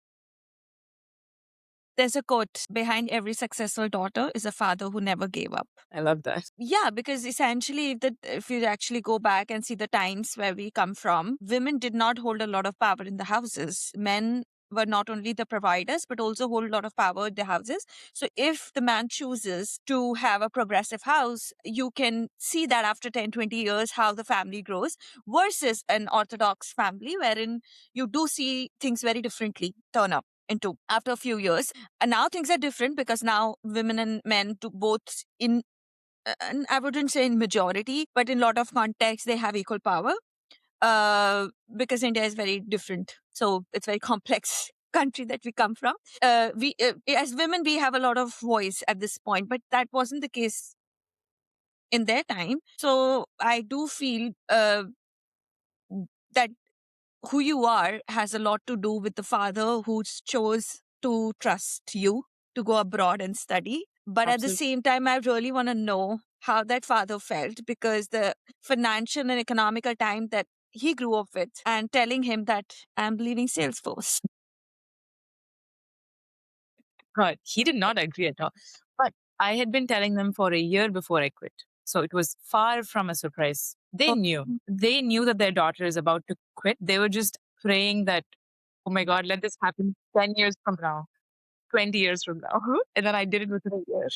There's a quote: behind every successful daughter is a father who never gave up. I love that. Yeah, because essentially, if you actually go back and see the times where we come from, women did not hold a lot of power in the houses. Men were not only the providers, but also hold a lot of power in the houses. So if the man chooses to have a progressive house, you can see that after 10, 20 years, how the family grows versus an orthodox family, wherein you do see things very differently turn up into after a few years. And now things are different because now women and men do both in, and I wouldn't say in majority, but in a lot of contexts, they have equal power because India is very different. So it's very complex country that we come from. We as women, we have a lot of voice at this point, but that wasn't the case in their time. So I do feel that who you are has a lot to do with the father who chose to trust you to go abroad and study. But at the Absolutely. same time, I really want to know how that father felt because the financial and economical time that he grew up with and telling him that I'm leaving Salesforce. God, he did not agree at all. But I had been telling them for a year before I quit. So it was far from a surprise. They knew. They knew that their daughter is about to quit. They were just praying that, oh my God, let this happen 10 years from now, 20 years from now. And then I did it within a year.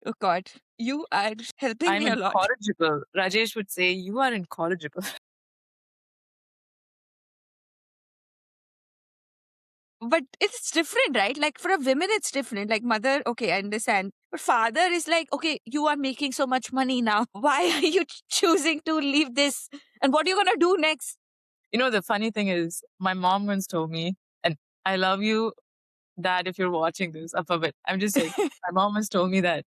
Oh God, you are helping I'm me a lot. incorrigible. Rajesh would say, you are incorrigible. But it's different, right? Like for a woman, it's different. Like mother, okay, I understand. But father is like, okay, you are making so much money now. Why are you choosing to leave this? And what are you gonna do next? You know, the funny thing is, my mom once told me, and I love you, Dad, if you're watching this up of it. I'm just saying, my mom once told me that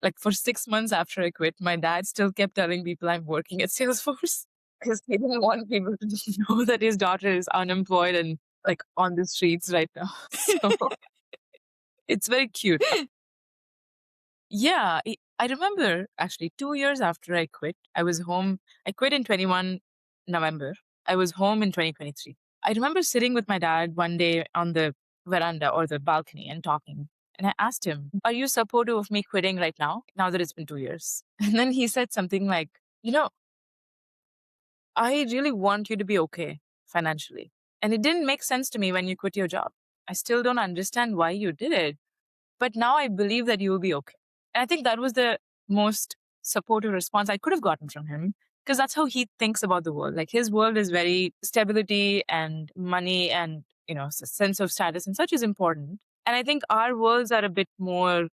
Like for 6 months after I quit, my dad still kept telling people I'm working at Salesforce because he didn't want people to know that his daughter is unemployed and like on the streets right now. So it's very cute. Yeah, I remember actually 2 years after I quit, I was home. I quit in 21 November. I was home in 2023. I remember sitting with my dad one day on the veranda or the balcony and talking. And I asked him, "Are you supportive of me quitting right now that it's been 2 years?" And then he said something like, I really want you to be okay financially. And it didn't make sense to me when you quit your job. I still don't understand why you did it, but now I believe that you will be okay. And I think that was the most supportive response I could have gotten from him because that's how he thinks about the world. Like his world is very stability and money and, sense of status and such is important. And I think our worlds are a bit more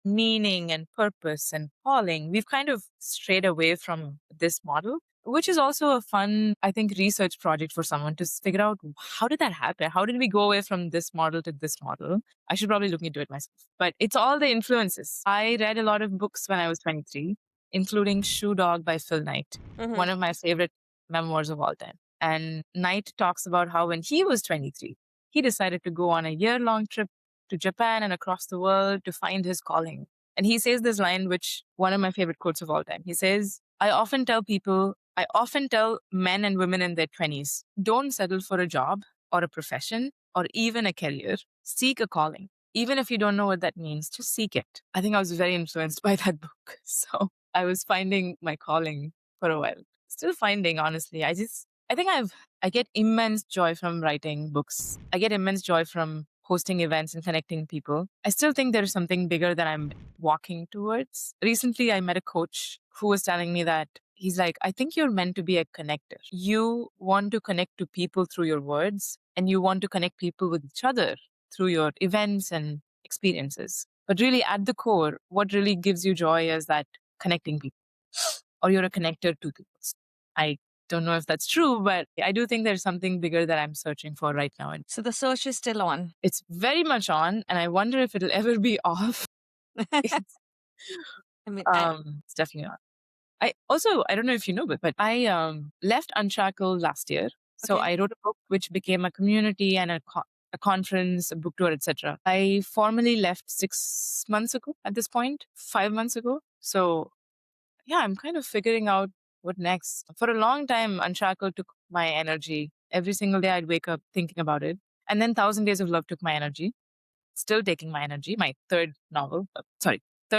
meaning and purpose and calling. We've kind of strayed away from this model, which is also a fun, I think, research project for someone to figure out how did that happen? How did we go away from this model to this model? I should probably look into it myself. But it's all the influences. I read a lot of books when I was 23, including Shoe Dog by Phil Knight, one of my favorite memoirs of all time. And Knight talks about how when he was 23, he decided to go on a year-long trip to Japan and across the world to find his calling. And he says this line, which one of my favorite quotes of all time. He says, I often tell men and women in their 20s, don't settle for a job or a profession or even a career. Seek a calling. Even if you don't know what that means, just seek it. I think I was very influenced by that book. So I was finding my calling for a while. Still finding, honestly. I get immense joy from writing books. I get immense joy from hosting events and connecting people. I still think there's something bigger that I'm walking towards. Recently, I met a coach who was telling me that he's like, I think you're meant to be a connector. You want to connect to people through your words, and you want to connect people with each other through your events and experiences. But really, at the core, what really gives you joy is that connecting people, or you're a connector to people. I don't know if that's true, but I do think there's something bigger that I'm searching for right now. And So the search is still on. it's very much on, and I wonder if it'll ever be off. It's, I mean, it's definitely on. I don't know if you know, but I left Unshackled last year. So Okay. I wrote a book which became a community and a conference, a book tour, etc. I formally left 6 months ago at this point, 5 months ago. So yeah, I'm kind of figuring out what next. For a long time, Unshackled took my energy. Every single day I'd wake up thinking about it. And then Thousand Days of Love took my energy, still taking my energy, my third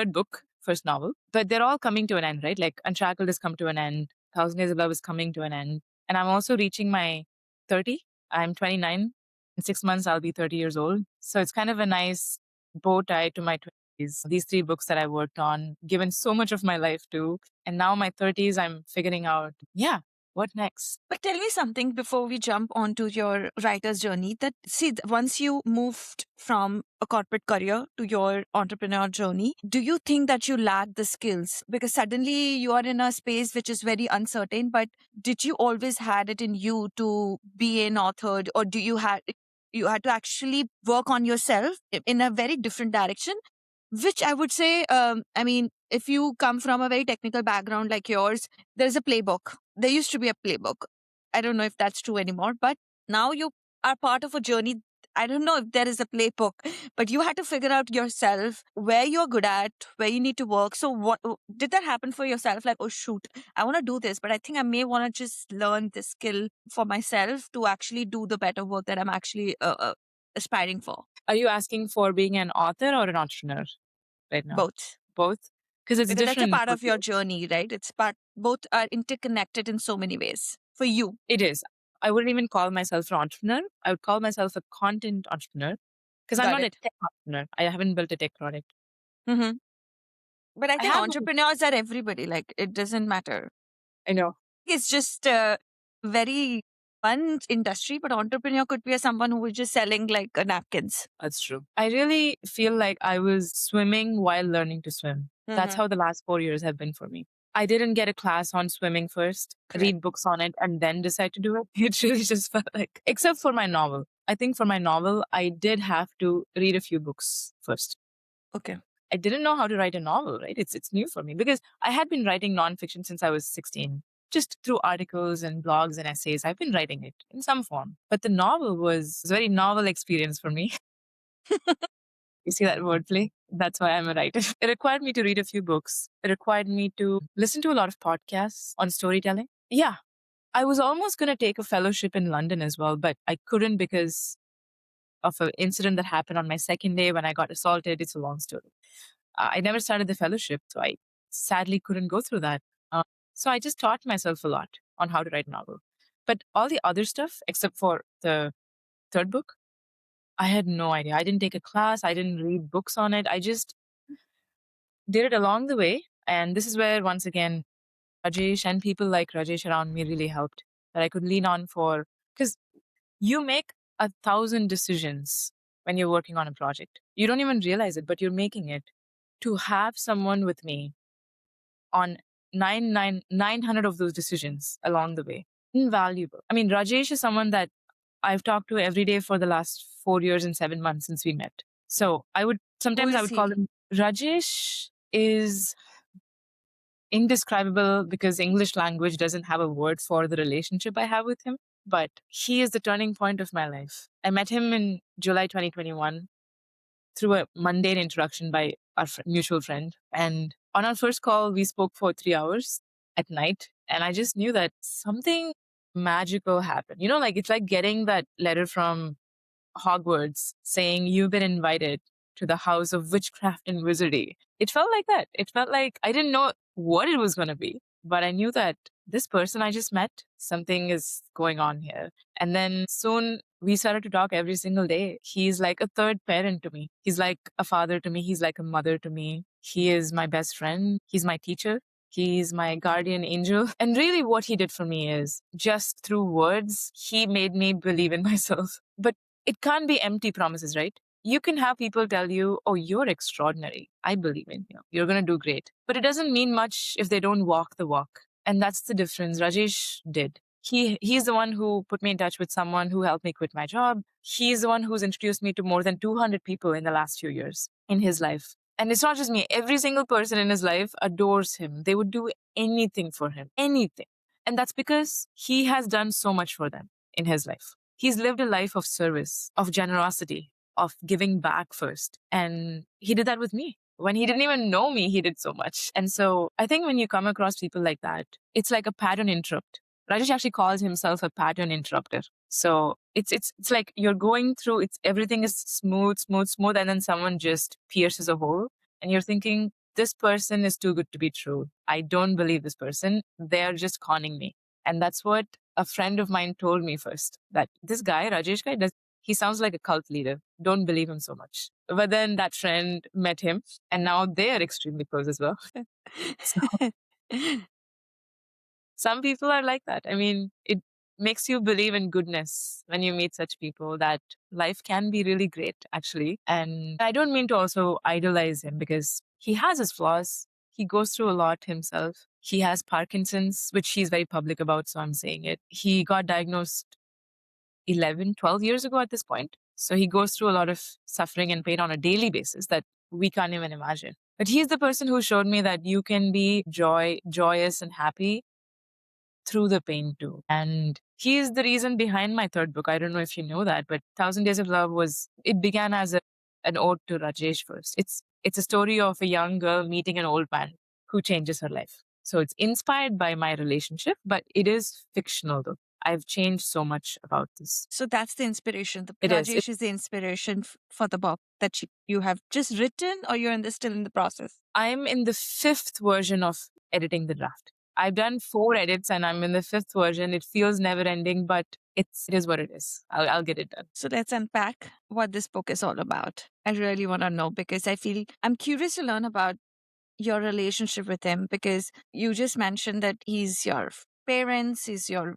book, first novel. But they're all coming to an end, right? Like Unshackled has come to an end. Thousand Days of Love is coming to an end. And I'm also reaching my 30. I'm 29. In 6 months, I'll be 30 years old. So it's kind of a nice bow tie to my 20s. These three books that I worked on, given so much of my life to. And now my 30s, I'm figuring out, what next? But tell me something before we jump onto your writer's journey. That once you moved from a corporate career to your entrepreneur journey, do you think that you lack the skills because suddenly you are in a space which is very uncertain? But did you always had it in you to be an author, or do you had to actually work on yourself in a very different direction? Which I would say, I mean, if you come from a very technical background like yours, there's a playbook. There used to be a playbook. I don't know if that's true anymore, but now you are part of a journey. I don't know if there is a playbook, but you had to figure out yourself where you're good at, where you need to work. So, what did that happen for yourself? Like, oh, shoot, I want to do this, but I think I may want to just learn this skill for myself to actually do the better work that I'm actually aspiring for. Are you asking for being an author or an entrepreneur right now? Both. Both? Because it's Because that's a different. part of your journey, right? It's part, both are interconnected in so many ways for you. It is. I wouldn't even call myself an entrepreneur. I would call myself a content entrepreneur because I'm Got not a it. tech entrepreneur. I haven't built a tech product. Hmm. But I I think have, entrepreneurs are everybody. Like, it doesn't matter. I know. It's just a very fun industry, but entrepreneur could be someone who is just selling like napkins. That's true. I really feel like I was swimming while learning to swim. That's Mhm. how the last 4 years have been for me. I didn't get a class on swimming first, Correct. read books on it, and then decide to do it. It really just felt like, except for my novel. I think for my novel, I did have to read a few books first. Okay. I didn't know how to write a novel, right? It's new for me because I had been writing nonfiction since I was 16. Just through articles and blogs and essays, I've been writing it in some form. But the novel was a very novel experience for me. You see that wordplay? That's why I'm a writer. It required me to read a few books. It required me to listen to a lot of podcasts on storytelling. Yeah, I was almost going to take a fellowship in London as well, but I couldn't because of an incident that happened on my second day when I got assaulted. It's a long story. I never started the fellowship, so I sadly couldn't go through that. So I just taught myself a lot on how to write a novel. But all the other stuff, except for the third book, I had no idea. I didn't take a class. I didn't read books on it. I just did it along the way. And this is where, once again, Rajesh and people like Rajesh around me really helped that I could lean on for. Because you make 1,000 decisions when you're working on a project. You don't even realize it, but you're making it. To have someone with me on 900 of those decisions along the way, invaluable. I mean, Rajesh is someone that I've talked to every day for the last 4 years and 7 months since we met. So sometimes I would call him Rajesh is indescribable because English language doesn't have a word for the relationship I have with him. But he is the turning point of my life. I met him in July 2021 through a mundane introduction by our mutual friend. And on our first call, we spoke for 3 hours at night. And I just knew that something magical happened. You know, like it's like getting that letter from Hogwarts saying you've been invited to the house of witchcraft and wizardry. It felt like that. It felt like I didn't know what it was going to be, but I knew that this person I just met, something is going on here. And then soon we started to talk every single day. He's like a third parent to me. He's like a father to me. He's like a mother to me. He is my best friend. He's my teacher. He's my guardian angel. And really, what he did for me is just through words, he made me believe in myself. But it can't be empty promises, right? You can have people tell you, oh, you're extraordinary. I believe in you. You're going to do great. But it doesn't mean much if they don't walk the walk. And that's the difference. Rajesh did. He's the one who put me in touch with someone who helped me quit my job. He's the one who's introduced me to more than 200 people in the last few years in his life. And it's not just me. Every single person in his life adores him. They would do anything for him, anything. And that's because he has done so much for them in his life. He's lived a life of service, of generosity, of giving back first. And he did that with me. When he didn't even know me, he did so much. And so I think when you come across people like that, it's like a pattern interrupt. Rajesh actually calls himself a pattern interrupter. So it's like you're going through, everything is smooth, and then someone just pierces a hole. And you're thinking, this person is too good to be true. I don't believe this person. They're just conning me. And that's what a friend of mine told me first, that this guy, Rajesh guy, he sounds like a cult leader. Don't believe him so much. But then that friend met him and now they are extremely close as well. So some people are like that. I mean, it makes you believe in goodness when you meet such people, that life can be really great, actually. And I don't mean to also idolize him because he has his flaws. He goes through a lot himself. He has Parkinson's, which he's very public about, so I'm saying it. He got diagnosed 11, 12 years ago at this point. So he goes through a lot of suffering and pain on a daily basis that we can't even imagine. But he's the person who showed me that you can be joyous and happy through the pain too. And he is the reason behind my third book. I don't know if you know that, but 1,000 Days of Love it began as an ode to Rajesh first. It's a story of a young girl meeting an old man who changes her life. So it's inspired by my relationship, but it is fictional though. I've changed so much about this. So that's the inspiration. It is. Rajesh is the inspiration for the book that you have just written, or you're still in the process? I'm in the 5th version of editing the draft. I've done 4 edits and I'm in the 5th version. It feels never ending, but it is what it is. I'll get it done. So let's unpack what this book is all about. I really want to know because I'm curious to learn about your relationship with him, because you just mentioned that he's your parents, he's your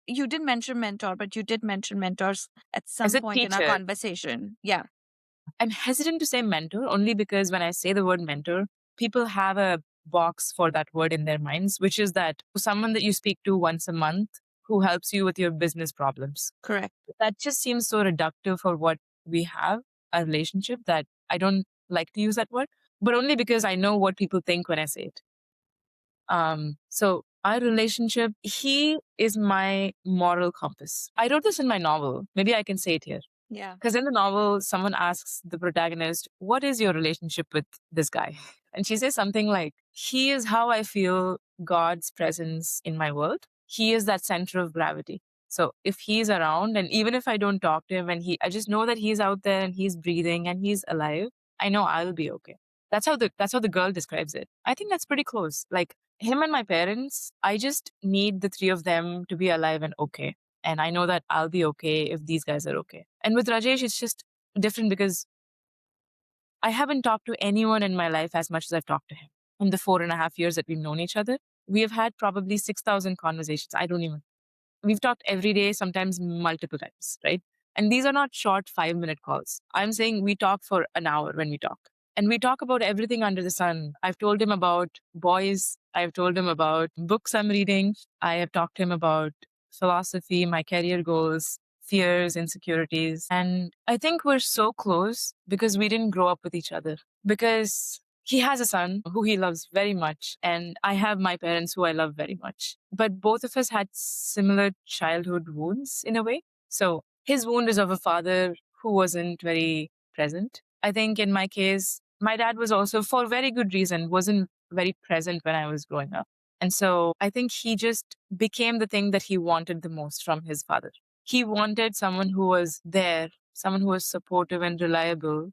you didn't mention mentor, but you did mention mentors at some point in our conversation. Yeah. I'm hesitant to say mentor only because when I say the word mentor, people have a box for that word in their minds, which is that someone that you speak to once a month who helps you with your business problems. Correct. That just seems so reductive for what we have, a relationship, that I don't like to use that word. but only because I know what people think when I say it. So our relationship, he is my moral compass. I wrote this in my novel. Maybe I can say it here. Yeah. Because in the novel, someone asks the protagonist, what is your relationship with this guy? And she says something like, he is how I feel God's presence in my world. He is that center of gravity. So if he's around, and even if I don't talk to him, and I just know that he's out there and he's breathing and he's alive, I know I'll be okay. That's how the girl describes it. I think that's pretty close. Like him and my parents, I just need the three of them to be alive and okay. And I know that I'll be okay if these guys are okay. And with Rajesh, it's just different because I haven't talked to anyone in my life as much as I've talked to him. In the 4.5 years that we've known each other, we have had probably 6,000 conversations. I don't even. We've talked every day, sometimes multiple times, right? And these are not short 5-minute calls. I'm saying we talk for an hour when we talk. And we talk about everything under the sun. I've told him about boys. I've told him about books I'm reading. I have talked to him about philosophy, my career goals, fears, insecurities. And I think we're so close because we didn't grow up with each other. Because he has a son who he loves very much, and I have my parents who I love very much. But both of us had similar childhood wounds in a way. So his wound is of a father who wasn't very present. I think in my case, my dad was also, for very good reason, wasn't very present when I was growing up. And so I think he just became the thing that he wanted the most from his father. He wanted someone who was there, someone who was supportive and reliable.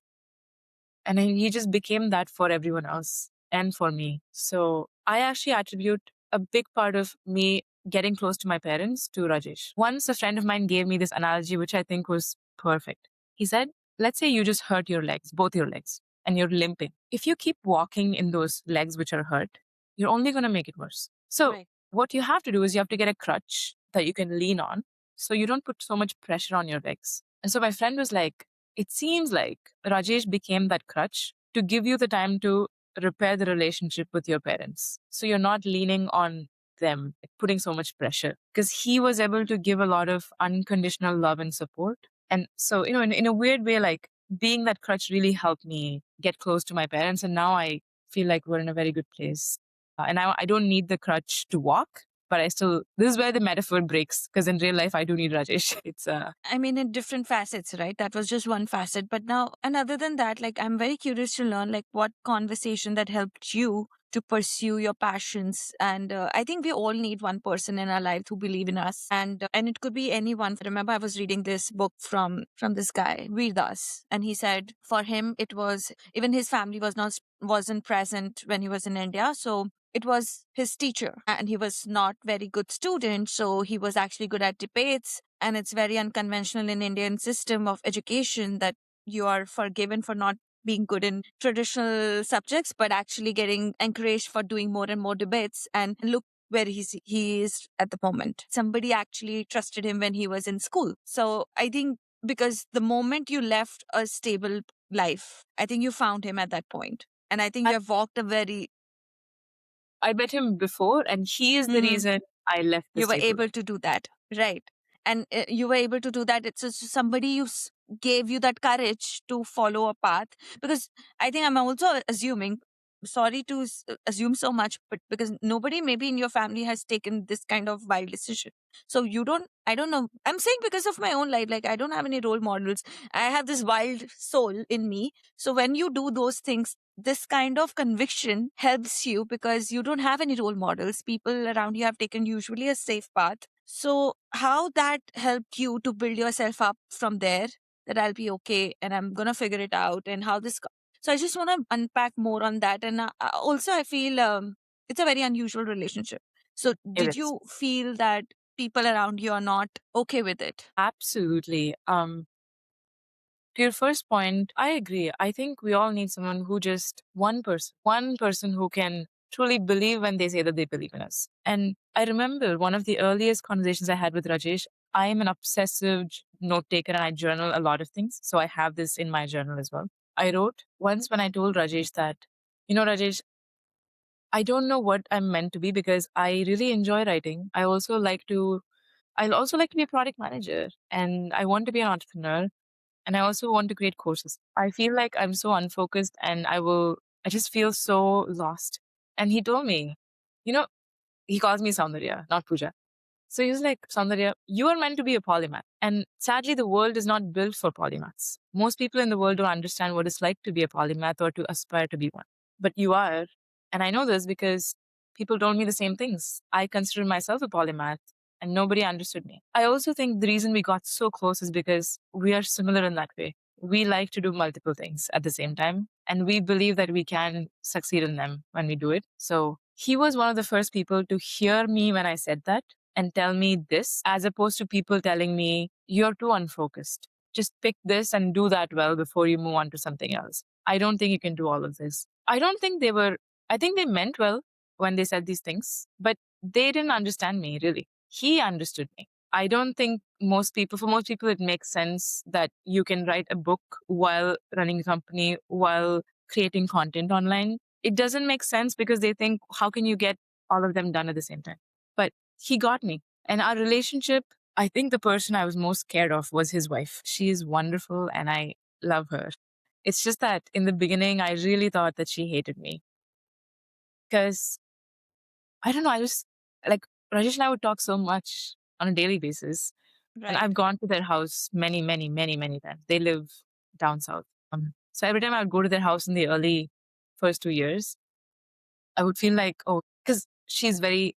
And he just became that for everyone else and for me. So I actually attribute a big part of me getting close to my parents to Rajesh. Once a friend of mine gave me this analogy, which I think was perfect. He said, let's say you just hurt your legs, both your legs, and you're limping. If you keep walking in those legs which are hurt, you're only going to make it worse. So Right. what you have to do is you have to get a crutch that you can lean on so you don't put so much pressure on your legs. And so my friend was like, it seems like Rajesh became that crutch to give you the time to repair the relationship with your parents. So you're not leaning on them, putting so much pressure, because he was able to give a lot of unconditional love and support. And so, in a weird way, like being that crutch really helped me get close to my parents. And now I feel like we're in a very good place. And I don't need the crutch to walk, but this is where the metaphor breaks, because in real life, I do need Rajesh. I mean, in different facets, right? That was just one facet. But now, and other than that, like, I'm very curious to learn, like, what conversation that helped you to pursue your passions. And I think we all need one person in our life who believe in us. And it could be anyone. Remember, I was reading this book from this guy, Veerdas, and he said for him, it was even his family wasn't present when he was in India. So it was his teacher, and he was not very good student, so he was actually good at debates. And it's very unconventional in Indian system of education that you are forgiven for not being good in traditional subjects, but actually getting encouraged for doing more and more debates. And look where he is at the moment. Somebody actually trusted him when he was in school. So I think because the moment you left a stable life, I think you found him at that point. And I think you have walked a very I met him before, and he is the Mhm. reason I left the You were stable. able to do that, right? And you were able to do that. It's just somebody gave you that courage to follow a path. Because I think I'm also assuming, sorry to assume so much, but because nobody maybe in your family has taken this kind of wild decision. So you don't, I don't know, I'm saying because of my own life, like I don't have any role models. I have this wild soul in me. So when you do those things, this kind of conviction helps you because you don't have any role models. People around you have taken usually a safe path. So, how that helped you to build yourself up from there, that I'll be okay and I'm going to figure it out, and how this. So, I just want to unpack more on that. And also, I feel it's a very unusual relationship. So, It did is. you feel that people around you are not okay with it? Absolutely. To your first point, I agree. I think we all need someone who just one person who can truly believe when they say that they believe in us. And I remember one of the earliest conversations I had with Rajesh. I am an obsessive note taker and I journal a lot of things. So I have this in my journal as well. I wrote once when I told Rajesh that, Rajesh, I don't know what I'm meant to be because I really enjoy writing. I'll also like to be a product manager and I want to be an entrepreneur and I also want to create courses. I feel like I'm so unfocused and I will I just feel so lost. And he told me, you know, he calls me Soundarya, not Pooja. So he was like, Soundarya, you are meant to be a polymath. And sadly, the world is not built for polymaths. Most people in the world don't understand what it's like to be a polymath or to aspire to be one. But you are. And I know this because people told me the same things. I consider myself a polymath and nobody understood me. I also think the reason we got so close is because we are similar in that way. We like to do multiple things at the same time, and we believe that we can succeed in them when we do it. So he was one of the first people to hear me when I said that and tell me this, as opposed to people telling me, you're too unfocused. Just pick this and do that well before you move on to something else. I don't think you can do all of this. I don't think they were, I think they meant well when they said these things, but they didn't understand me really. He understood me. I don't think for most people, it makes sense that you can write a book while running a company, while creating content online. It doesn't make sense because they think, how can you get all of them done at the same time? But he got me. And our relationship, I think the person I was most scared of was his wife. She is wonderful and I love her. It's just that in the beginning, I really thought that she hated me because I don't know. I just like Rajesh and I would talk so much on a daily basis. And Right. I've gone to their house many, many, many, many times. They live down south. So every time I would go to their house in the early first 2 years, I would feel like, oh, because she's very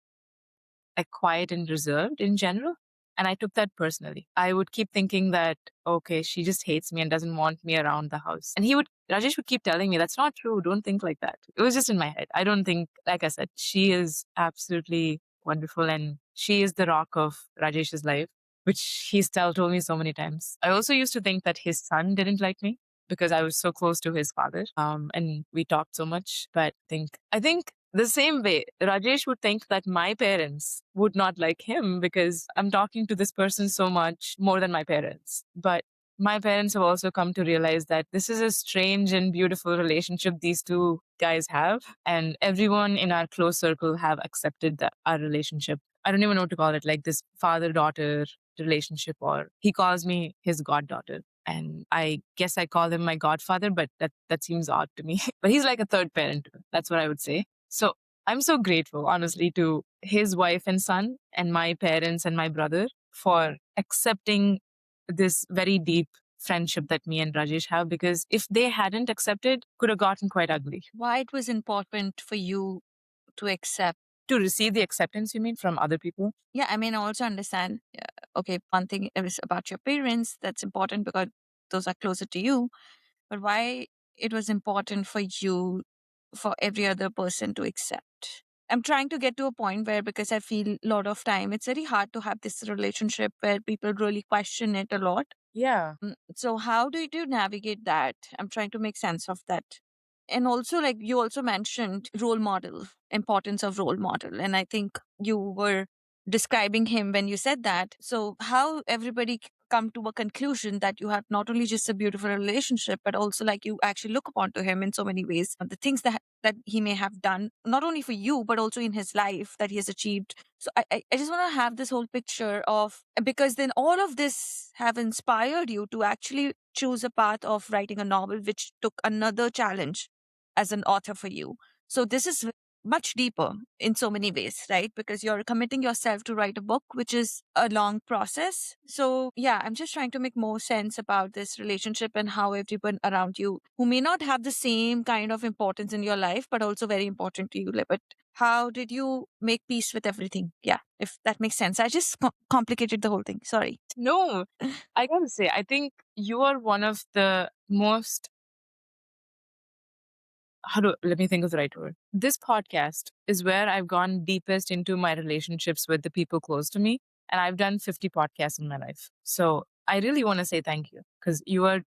like quiet and reserved in general. And I took that personally. I would keep thinking that, okay, she just hates me and doesn't want me around the house. And Rajesh would keep telling me, that's not true. Don't think like that. It was just in my head. I don't think, like I said, she is absolutely wonderful and she is the rock of Rajesh's life, which he's told me so many times. I also used to think that his son didn't like me because I was so close to his father. And we talked so much. But I think the same way, Rajesh would think that my parents would not like him because I'm talking to this person so much more than my parents. But my parents have also come to realize that this is a strange and beautiful relationship these two guys have. And everyone in our close circle have accepted our relationship. I don't even know what to call it, like this father-daughter relationship, or he calls me his goddaughter. And I guess I call him my godfather, but that seems odd to me. But he's like a third parent. That's what I would say. So I'm so grateful, honestly, to his wife and son and my parents and my brother for accepting this very deep friendship that me and Rajesh have, because if they hadn't accepted, could have gotten quite ugly. Why it was important for you to accept? To receive the acceptance, you mean, from other people? Yeah, I mean, I also understand. Okay, one thing is about your parents. That's important because those are closer to you. But why it was important for you, for every other person to accept? I'm trying to get to a point where, because I feel a lot of time, it's very hard to have this relationship where people really question it a lot. Yeah. So how do you navigate that? I'm trying to make sense of that. And also, like you also mentioned role model, importance of role model. And I think you were describing him when you said that. So how everybody come to a conclusion that you have not only just a beautiful relationship, but also like you actually look upon to him in so many ways. The things that he may have done, not only for you, but also in his life that he has achieved. So I just want to have this whole picture of, because then all of this have inspired you to actually choose a path of writing a novel, which took another challenge as an author for you. So this is much deeper in so many ways, right? Because you're committing yourself to write a book, which is a long process. So yeah, I'm just trying to make more sense about this relationship and how everyone around you who may not have the same kind of importance in your life, but also very important to you. But how did you make peace with everything? Yeah, if that makes sense. I just complicated the whole thing. Sorry. No, I gotta say, I think you are one of the most, let me think of the right word. This podcast is where I've gone deepest into my relationships with the people close to me. And I've done 50 podcasts in my life. So I really want to say thank you, because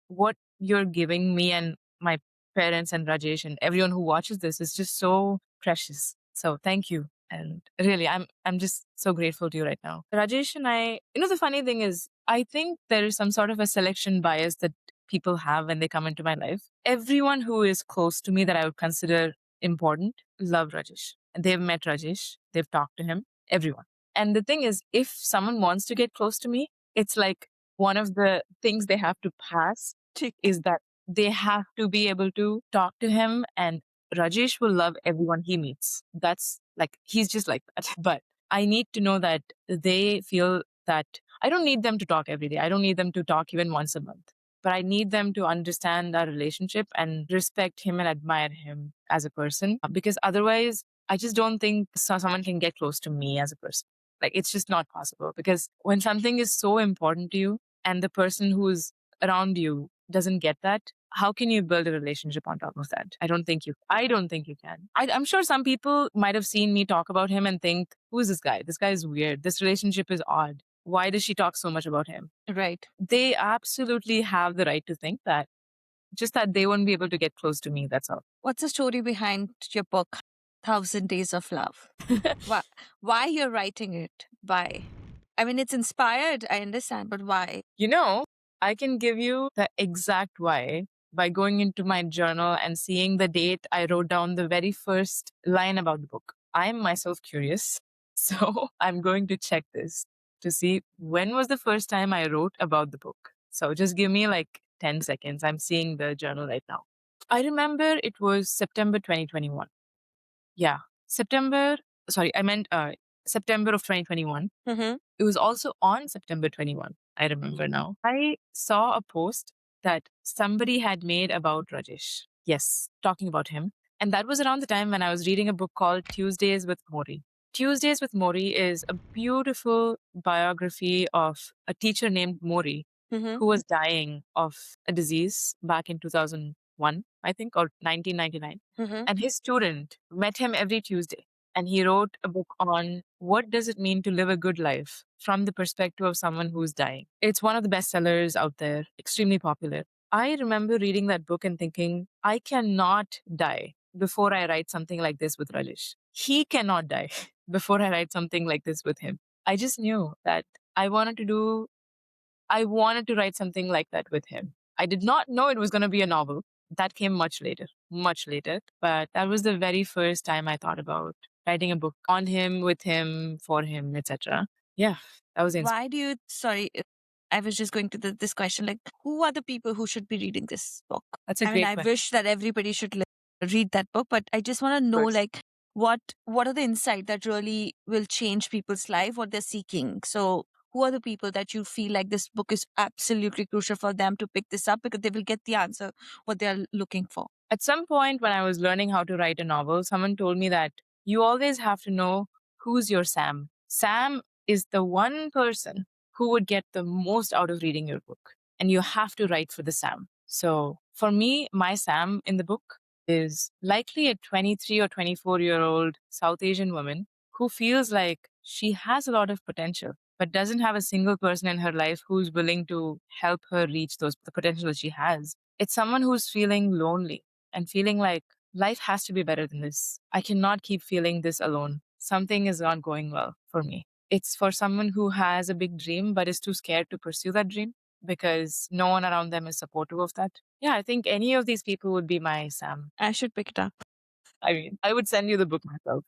what you're giving me and my parents and Rajesh and everyone who watches this is just so precious. So thank you. And really, I'm just so grateful to you right now. Rajesh and the funny thing is, I think there is some sort of a selection bias that people have when they come into my life. Everyone who is close to me that I would consider important love Rajesh. And they've met Rajesh, they've talked to him, everyone. And the thing is, if someone wants to get close to me, it's like one of the things they have to pass Tick. is that they have to be able to talk to him and Rajesh will love everyone he meets. That's like, he's just like that. But I need to know that they feel that I don't need them to talk every day. I don't need them to talk even once a month. But I need them to understand our relationship and respect him and admire him as a person. Because otherwise, I just don't think someone can get close to me as a person. Like, it's just not possible. Because when something is so important to you and the person who's around you doesn't get that, how can you build a relationship on top of that? I don't think you can. I'm sure some people might have seen me talk about him and think, who is this guy? This guy is weird. This relationship is odd. Why does she talk so much about him? Right. They absolutely have the right to think that. Just that they won't be able to get close to me. That's all. What's the story behind your book, 1,000 Days of Love? Why you're writing it? Why? I mean, it's inspired, I understand, but why? I can give you the exact why by going into my journal and seeing the date I wrote down the very first line about the book. I'm myself curious. So I'm going to check this to see when was the first time I wrote about the book. So just give me like 10 seconds. I'm seeing the journal right now. I remember it was September 2021. Yeah. September of 2021. Mm-hmm. It was also on September 21. I remember now. I saw a post that somebody had made about Rajesh. Yes, talking about him. And that was around the time when I was reading a book called Tuesdays with Mori. Tuesdays with Mori is a beautiful biography of a teacher named Mori Mm-hmm. who was dying of a disease back in 2001, I think, or 1999. Mm-hmm. And his student met him every Tuesday. And he wrote a book on what does it mean to live a good life from the perspective of someone who's dying. It's one of the best sellers out there, extremely popular. I remember reading that book and thinking, I cannot die before I write something like this with Rajesh. He cannot die before I write something like this with him. I just knew that I wanted to write something like that with him. I did not know it was going to be a novel. That came much later. But that was the very first time I thought about writing a book on him, with him, for him, etc. Yeah, that was Why do you, sorry, I was just going to this question, like, who are the people who should be reading this book? That's a I mean, great I question. wish that everybody should read that book, but I just want to know, course. like, what are the insight that really will change people's life, what they're seeking? So who are the people that you feel like this book is absolutely crucial for them to pick this up because they will get the answer what they're looking for? At some point when I was learning how to write a novel, someone told me that you always have to know who's your Sam. Sam is the one person who would get the most out of reading your book. And you have to write for the Sam. So for me, my Sam in the book is likely a 23 or 24-year-old South Asian woman who feels like she has a lot of potential, but doesn't have a single person in her life who's willing to help her reach the potential that she has. It's someone who's feeling lonely and feeling like life has to be better than this. I cannot keep feeling this alone. Something is not going well for me. It's for someone who has a big dream but is too scared to pursue that dream because no one around them is supportive of that. Yeah, I think any of these people would be my Sam. I should pick it up. I mean, I would send you the book myself.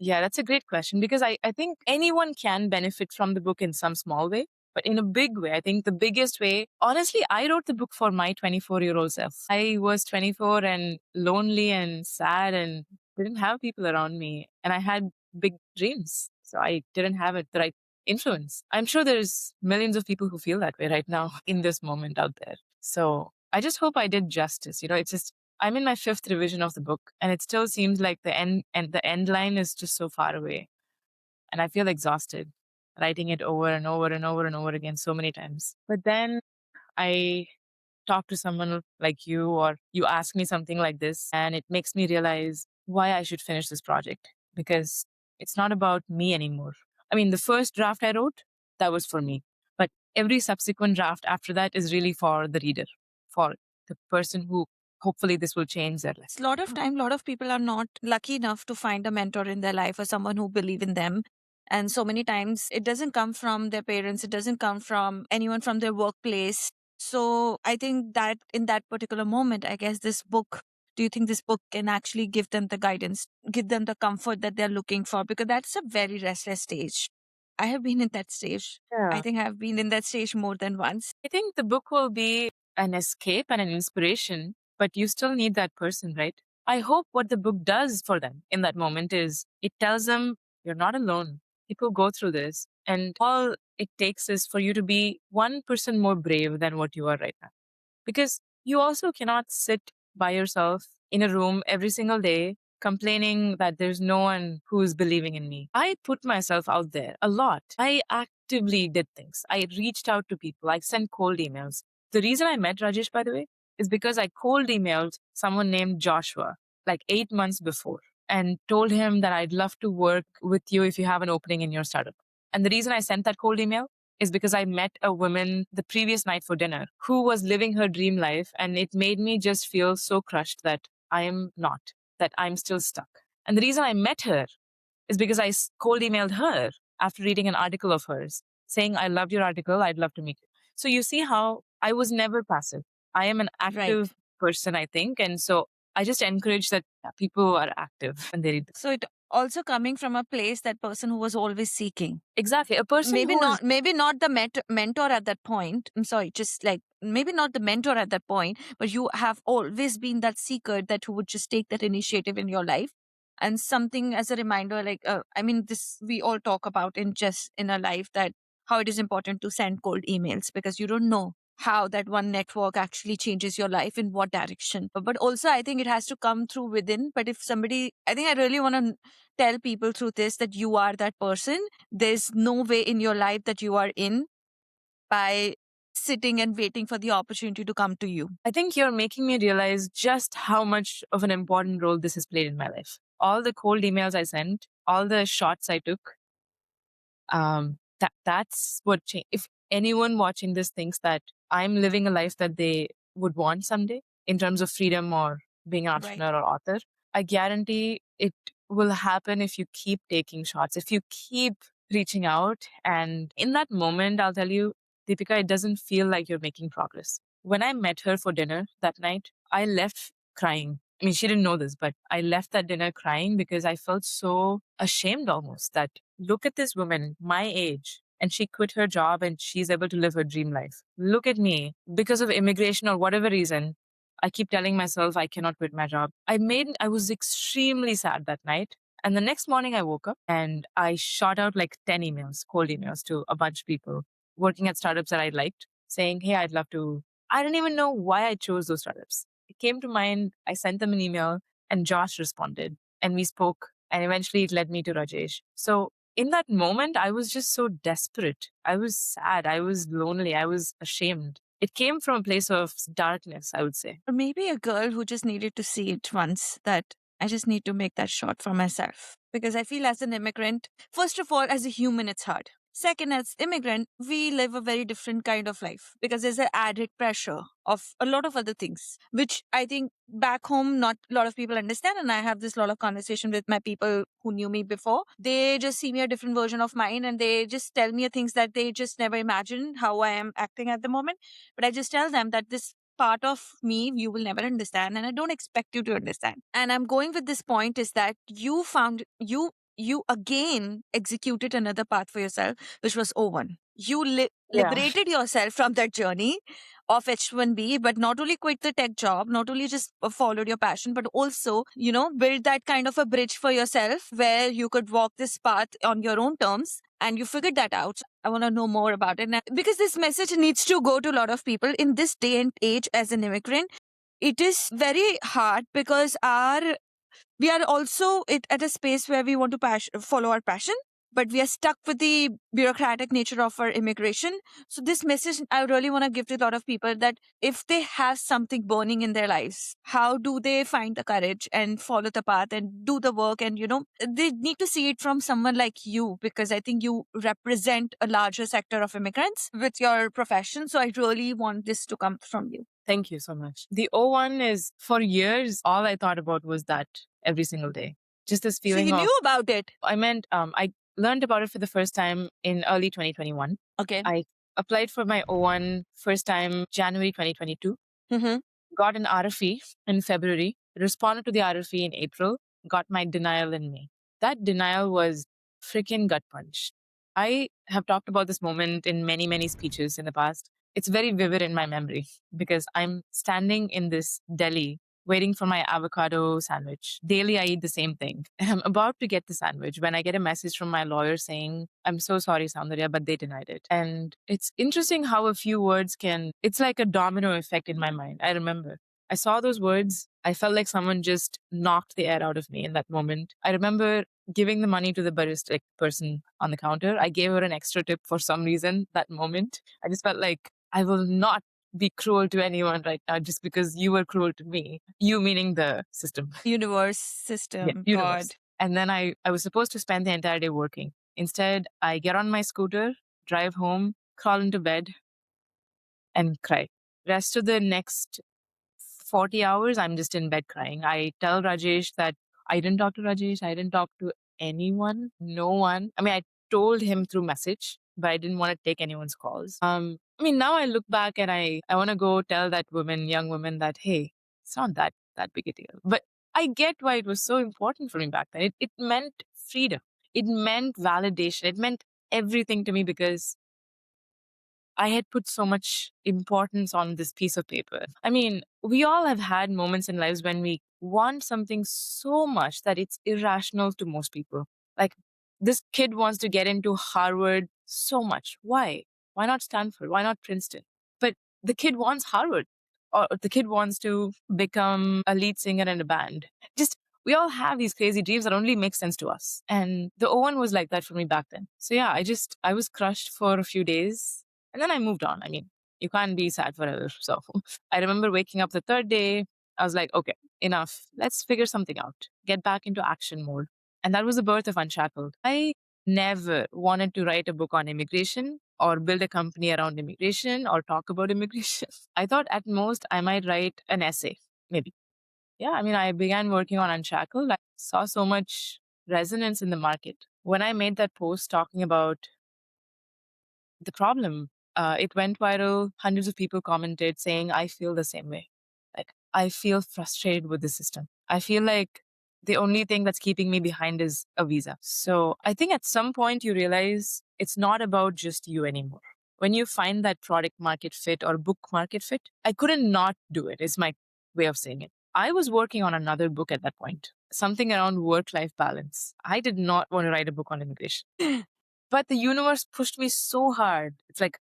Yeah, that's a great question because I think anyone can benefit from the book in some small way, but in a big way. I think the biggest way, honestly, I wrote the book for my 24-year-old self. I was 24 and lonely and sad and didn't have people around me. And I had big dreams. So I didn't have the right influence. I'm sure there's millions of people who feel that way right now in this moment out there. So I just hope I did justice. It's just I'm in my fifth revision of the book, and it still seems like the end line is just so far away. And I feel exhausted writing it over and over and over and over again so many times. But then I talk to someone like you, or you ask me something like this, and it makes me realize why I should finish this project because it's not about me anymore. I mean, the first draft I wrote, that was for me. But every subsequent draft after that is really for the reader, for the person who hopefully this will change their life. A lot of time, a lot of people are not lucky enough to find a mentor in their life or someone who believe in them. And so many times it doesn't come from their parents. It doesn't come from anyone from their workplace. So I think that in that particular moment, I guess this book, do you think this book can actually give them the guidance, give them the comfort that they're looking for? Because that's a very restless stage. I have been in that stage. I think I've been in that stage more than once. I think the book will be an escape and an inspiration, but you still need that person, right? I hope what the book does for them in that moment is it tells them you're not alone. People go through this, and all it takes is for you to be 1% more brave than what you are right now. Because you also cannot sit by yourself in a room every single day complaining that there's no one who's believing in me. I put myself out there a lot. I actively did things. I reached out to people. I sent cold emails. The reason I met Rajesh, by the way, is because I cold emailed someone named Joshua like 8 months before and told him that I'd love to work with you if you have an opening in your startup. And the reason I sent that cold email is because I met a woman the previous night for dinner who was living her dream life. And it made me just feel so crushed that I am not, that I'm still stuck. And the reason I met her is because I cold emailed her after reading an article of hers saying, I loved your article. I'd love to meet you. So you see how I was never passive. I am an active person, I think. And so I just encourage that people are active when they read. So it also coming from a place, that person who was always seeking. Exactly. A person Maybe who's maybe not the mentor at that point. I'm sorry, just like maybe not the mentor at that point, but you have always been that seeker that who would just take that initiative in your life. And something as a reminder, like I mean, this we all talk about in just in our life, that how it is important to send cold emails, because you don't know how that one network actually changes your life in what direction. But also I think it has to come through within. But if somebody, I think I really want to tell people through this that you are that person. There's no way in your life that you are in by sitting and waiting for the opportunity to come to you. I think you're making me realize just how much of an important role this has played in my life. All the cold emails I sent, all the shots I took, that's what changed. If anyone watching this thinks that I'm living a life that they would want someday in terms of freedom or being an entrepreneur or author, I guarantee it will happen if you keep taking shots, if you keep reaching out. And in that moment, I'll tell you, Deepika, it doesn't feel like you're making progress. When I met her for dinner that night, I left crying. I mean, she didn't know this, but I left that dinner crying because I felt so ashamed almost that look at this woman, my age, and she quit her job and she's able to live her dream life. Look at me. Because of immigration or whatever reason, I keep telling myself I cannot quit my job. I was extremely sad that night. And the next morning I woke up and I shot out like 10 emails, cold emails to a bunch of people working at startups that I liked, saying, hey, I'd love to. I didn't even know why I chose those startups. It came to mind. I sent them an email and Josh responded and we spoke. And eventually it led me to Rajesh. So in that moment, I was just so desperate. I was sad. I was lonely. I was ashamed. It came from a place of darkness, I would say. Or maybe a girl who just needed to see it once, that I just need to make that shot for myself. Because I feel as an immigrant, first of all, as a human, it's hard. Second, as immigrant, we live a very different kind of life because there's an added pressure of a lot of other things, which I think back home, not a lot of people understand. And I have this lot of conversation with my people who knew me before. They just see me a different version of mine and they just tell me things that they just never imagined how I am acting at the moment. But I just tell them that this part of me you will never understand and I don't expect you to understand. And I'm going with this point is that you again executed another path for yourself, which was O1. You liberated yourself from that journey of H1B, but not only quit the tech job, not only just followed your passion, but also, build that kind of a bridge for yourself where you could walk this path on your own terms. And you figured that out. I want to know more about it. Because this message needs to go to a lot of people in this day and age as an immigrant. It is very hard because we are also at a space where we want to follow our passion, but we are stuck with the bureaucratic nature of our immigration. So this message I really want to give to a lot of people, that if they have something burning in their lives, how do they find the courage and follow the path and do the work? And, they need to see it from someone like you, because I think you represent a larger sector of immigrants with your profession. So I really want this to come from you. Thank you so much. The O1 is, for years, all I thought about was that every single day. Just this feeling. So you knew about it? I meant, I learned about it for the first time in early 2021. Okay. I applied for my O1 first time January 2022. Mm-hmm. Got an RFE in February, responded to the RFE in April, got my denial in May. That denial was freaking gut punch. I have talked about this moment in many, many speeches in the past. It's very vivid in my memory because I'm standing in this deli waiting for my avocado sandwich. Daily, I eat the same thing. I'm about to get the sandwich when I get a message from my lawyer saying, I'm so sorry, Soundarya, but they denied it. And it's interesting how a few words it's like a domino effect in my mind. I remember I saw those words. I felt like someone just knocked the air out of me in that moment. I remember giving the money to the barista person on the counter. I gave her an extra tip for some reason that moment. I just felt like I will not be cruel to anyone right now just because you were cruel to me. You meaning the system. Universe, Yeah, system, universe. God. And then I was supposed to spend the entire day working. Instead, I get on my scooter, drive home, crawl into bed, and cry. Rest of the next 40 hours, I'm just in bed crying. I tell Rajesh that I didn't talk to Rajesh. I didn't talk to anyone, no one. I mean, I told him through message, but I didn't want to take anyone's calls. I mean, now I look back and I want to go tell that woman, young woman, that, hey, it's not that big a deal. But I get why it was so important for me back then. It meant freedom. It meant validation. It meant everything to me because I had put so much importance on this piece of paper. I mean, we all have had moments in lives when we want something so much that it's irrational to most people. Like, this kid wants to get into Harvard so much. Why? Why not Stanford? Why not Princeton? But the kid wants Harvard, or the kid wants to become a lead singer in a band. Just we all have these crazy dreams that only make sense to us. And the Owen was like that for me back then. So yeah, I was crushed for a few days and then I moved on. I mean, you can't be sad forever. So I remember waking up the third day. I was like, okay, enough. Let's figure something out. Get back into action mode. And that was the birth of Unshackled. I never wanted to write a book on immigration or build a company around immigration or talk about immigration. I thought at most I might write an essay, maybe. Yeah, I mean, I began working on Unshackled. I saw so much resonance in the market. When I made that post talking about the problem, it went viral. Hundreds of people commented saying, I feel the same way. Like, I feel frustrated with the system. I feel like the only thing that's keeping me behind is a visa. So I think at some point you realize it's not about just you anymore. When you find that product market fit or book market fit, I couldn't not do it, is my way of saying it. I was working on another book at that point, something around work life balance. I did not want to write a book on immigration. But the universe pushed me so hard. It's like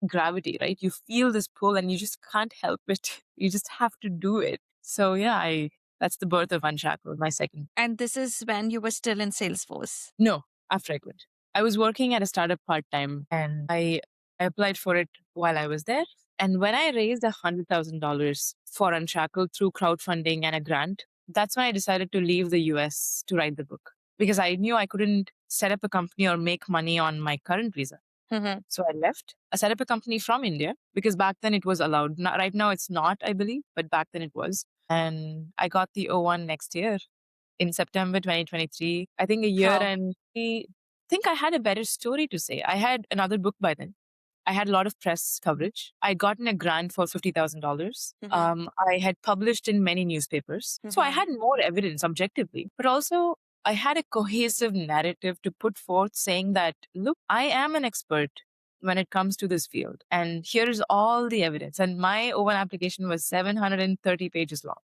gravity, right? You feel this pull and you just can't help it. You just have to do it. So yeah, that's the birth of Unshackled, my second. And this is when you were still in Salesforce. No, after I quit. I was working at a startup part-time and I applied for it while I was there. And when I raised $100,000 for Unshackled through crowdfunding and a grant, that's when I decided to leave the US to write the book because I knew I couldn't set up a company or make money on my current visa. Mhm. So I left. I set up a company from India because back then it was allowed. Not, right now it's not, I believe, but back then it was. And I got the O1 next year in September 2023. I think a year Wow. and I think I had a better story to say. I had another book by then. I had a lot of press coverage. I gotten a grant for $50,000. I had published in many newspapers. So I had more evidence objectively, but also I had a cohesive narrative to put forth saying that, look, I am an expert when it comes to this field. And here's all the evidence. And my O1 application was 730 pages long.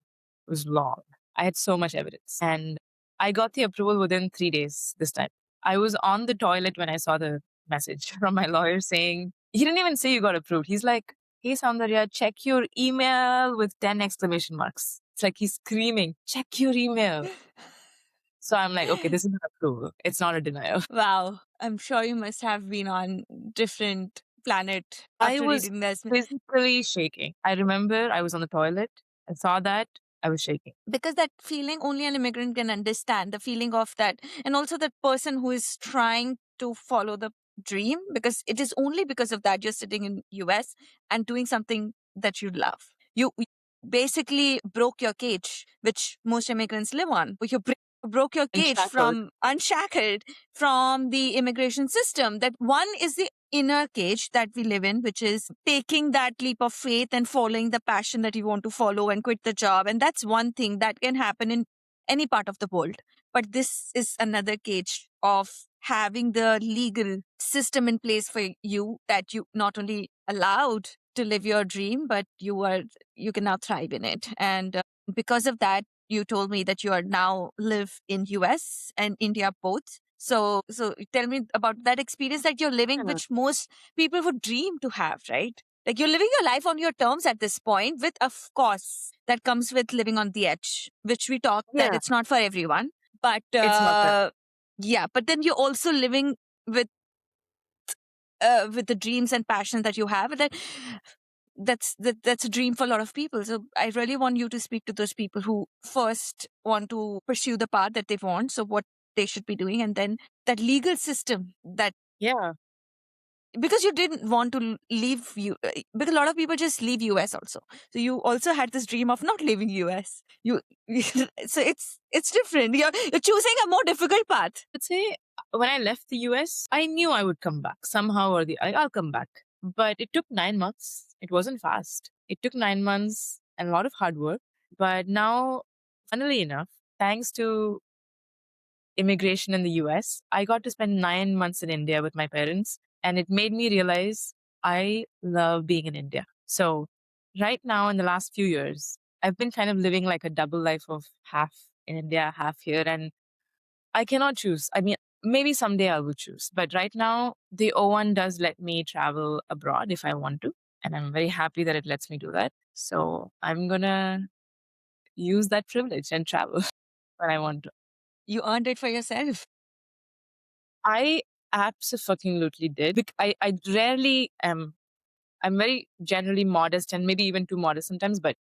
It was long. I had so much evidence. And I got the approval within 3 days this time. I was on the toilet when I saw the message from my lawyer saying, he didn't even say you got approved. He's like, hey, Soundarya, check your email with 10 exclamation marks. It's like he's screaming, check your email. So I'm like, okay, this is an approval. It's not a denial. Wow. I'm sure you must have been on different planet I after was reading this. physically shaking. I remember I was on the toilet. I saw that. I was shaking. Because that feeling only an immigrant can understand, the feeling of that, and also that person who is trying to follow the dream, because it is only because of that you're sitting in US and doing something that you love. You basically broke your cage, which most immigrants live on. You broke your cage Unshackled. from unshackled from the immigration system. That one is the inner cage that we live in, which is taking that leap of faith and following the passion that you want to follow and quit the job. And that's one thing that can happen in any part of the world. But this is another cage of having the legal system in place for you that you not only allowed to live your dream, but you can now thrive in it. And because of that, you told me that you are now live in US and India both. So tell me about that experience that you're living, Yeah. which most people would dream to have, right? Like you're living your life on your terms at this point, with of course that comes with living on the edge, which we talked that Yeah. it's not for everyone. But It's not that. yeah, but then you're also living with the dreams and passion that you have. That's a dream for a lot of people. So I really want you to speak to those people who first want to pursue the path that they want. So what they should be doing, and then that legal system that, Yeah. because you didn't want to leave you, because a lot of people just leave US also. So you also had this dream of not leaving US. You so it's different. You're choosing a more difficult path. I'd say when I left the US, I knew I would come back somehow or I'll come back. But it took 9 months. It wasn't fast. It took 9 months and a lot of hard work. But now, funnily enough, thanks to immigration in the US, I got to spend 9 months in India with my parents. And it made me realize I love being in India. So, right now, in the last few years, I've been kind of living like a double life of half in India, half here. And I cannot choose. I mean, maybe someday I will choose. But right now, the O1 does let me travel abroad if I want to. And I'm very happy that it lets me do that. So I'm going to use that privilege and travel when I want to. You earned it for yourself. I absolutely did. I rarely am. I'm very generally modest and maybe even too modest sometimes. But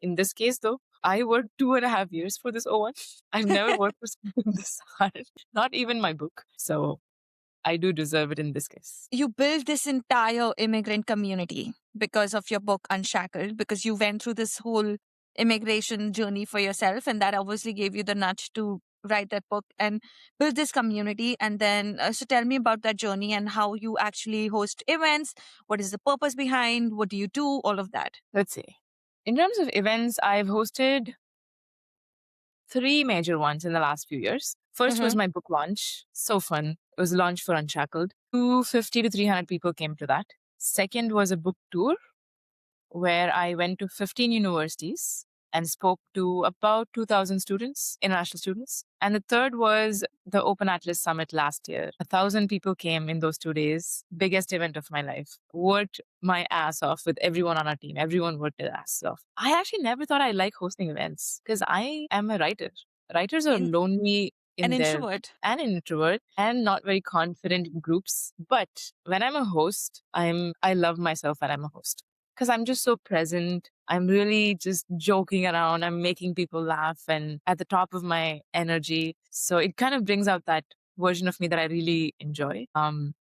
in this case, though, I worked 2.5 years for this O1. I've never worked for something this hard, not even my book. So I do deserve it in this case. You built this entire immigrant community because of your book Unshackled, because you went through this whole immigration journey for yourself, and that obviously gave you the nudge to write that book and build this community. And then so tell me about that journey and how you actually host events. What is the purpose behind? What do you do? All of that. Let's see. In terms of events, I've hosted 3 major ones in the last few years. First was my book launch. So fun. It was a launch for Unshackled. 250 to 300 people came to that. Second was a book tour where I went to 15 universities and spoke to about 2,000 students, international students. And the third was the Open Atlas Summit last year. 1,000 people came in those 2 days. Biggest event of my life. Worked my ass off with everyone on our team. Everyone worked their ass off. I actually never thought I like hosting events because I am a writer. Writers are lonely in An their introvert. an introvert and not very confident in groups. But when I'm a host, I love myself when I'm a host because I'm just so present. I'm really just joking around. I'm making people laugh and at the top of my energy. So it kind of brings out that version of me that I really enjoy. And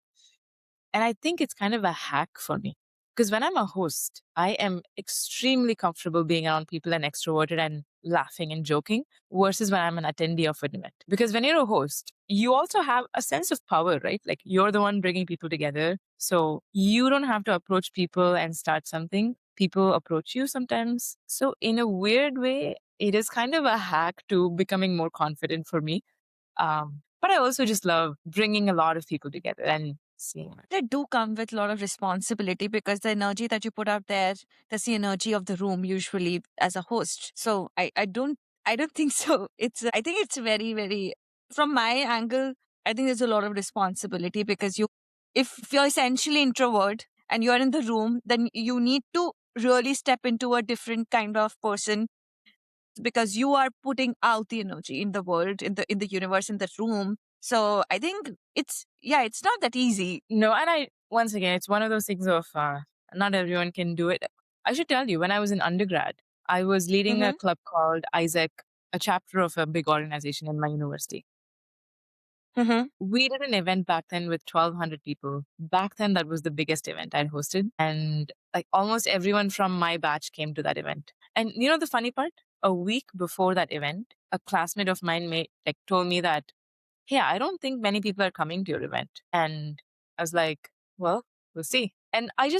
I think it's kind of a hack for me because when I'm a host, I am extremely comfortable being around people and extroverted and laughing and joking versus when I'm an attendee of an event. Because when you're a host, you also have a sense of power, right? Like you're the one bringing people together. So you don't have to approach people and start something. People approach you sometimes. So in a weird way, it is kind of a hack to becoming more confident for me. But I also just love bringing a lot of people together and seeing it. They do come with a lot of responsibility because the energy that you put out there, that's the energy of the room usually as a host. So I don't think so. I think it's very, very, from my angle, I think there's a lot of responsibility because if you're essentially introvert and you're in the room, then you need to really step into a different kind of person because you are putting out the energy in the world, in the universe, in the room. So I think it's not that easy. No, and once again, it's one of those things of not everyone can do it. I should tell you, when I was in undergrad, I was leading a club called Isaac, a chapter of a big organization in my university. We did an event back then with 1,200 people. Back then, that was the biggest event I'd hosted. And like almost everyone from my batch came to that event. And you know the funny part? A week before that event, a classmate of mine told me that, hey, I don't think many people are coming to your event. And I was like, well, we'll see. And I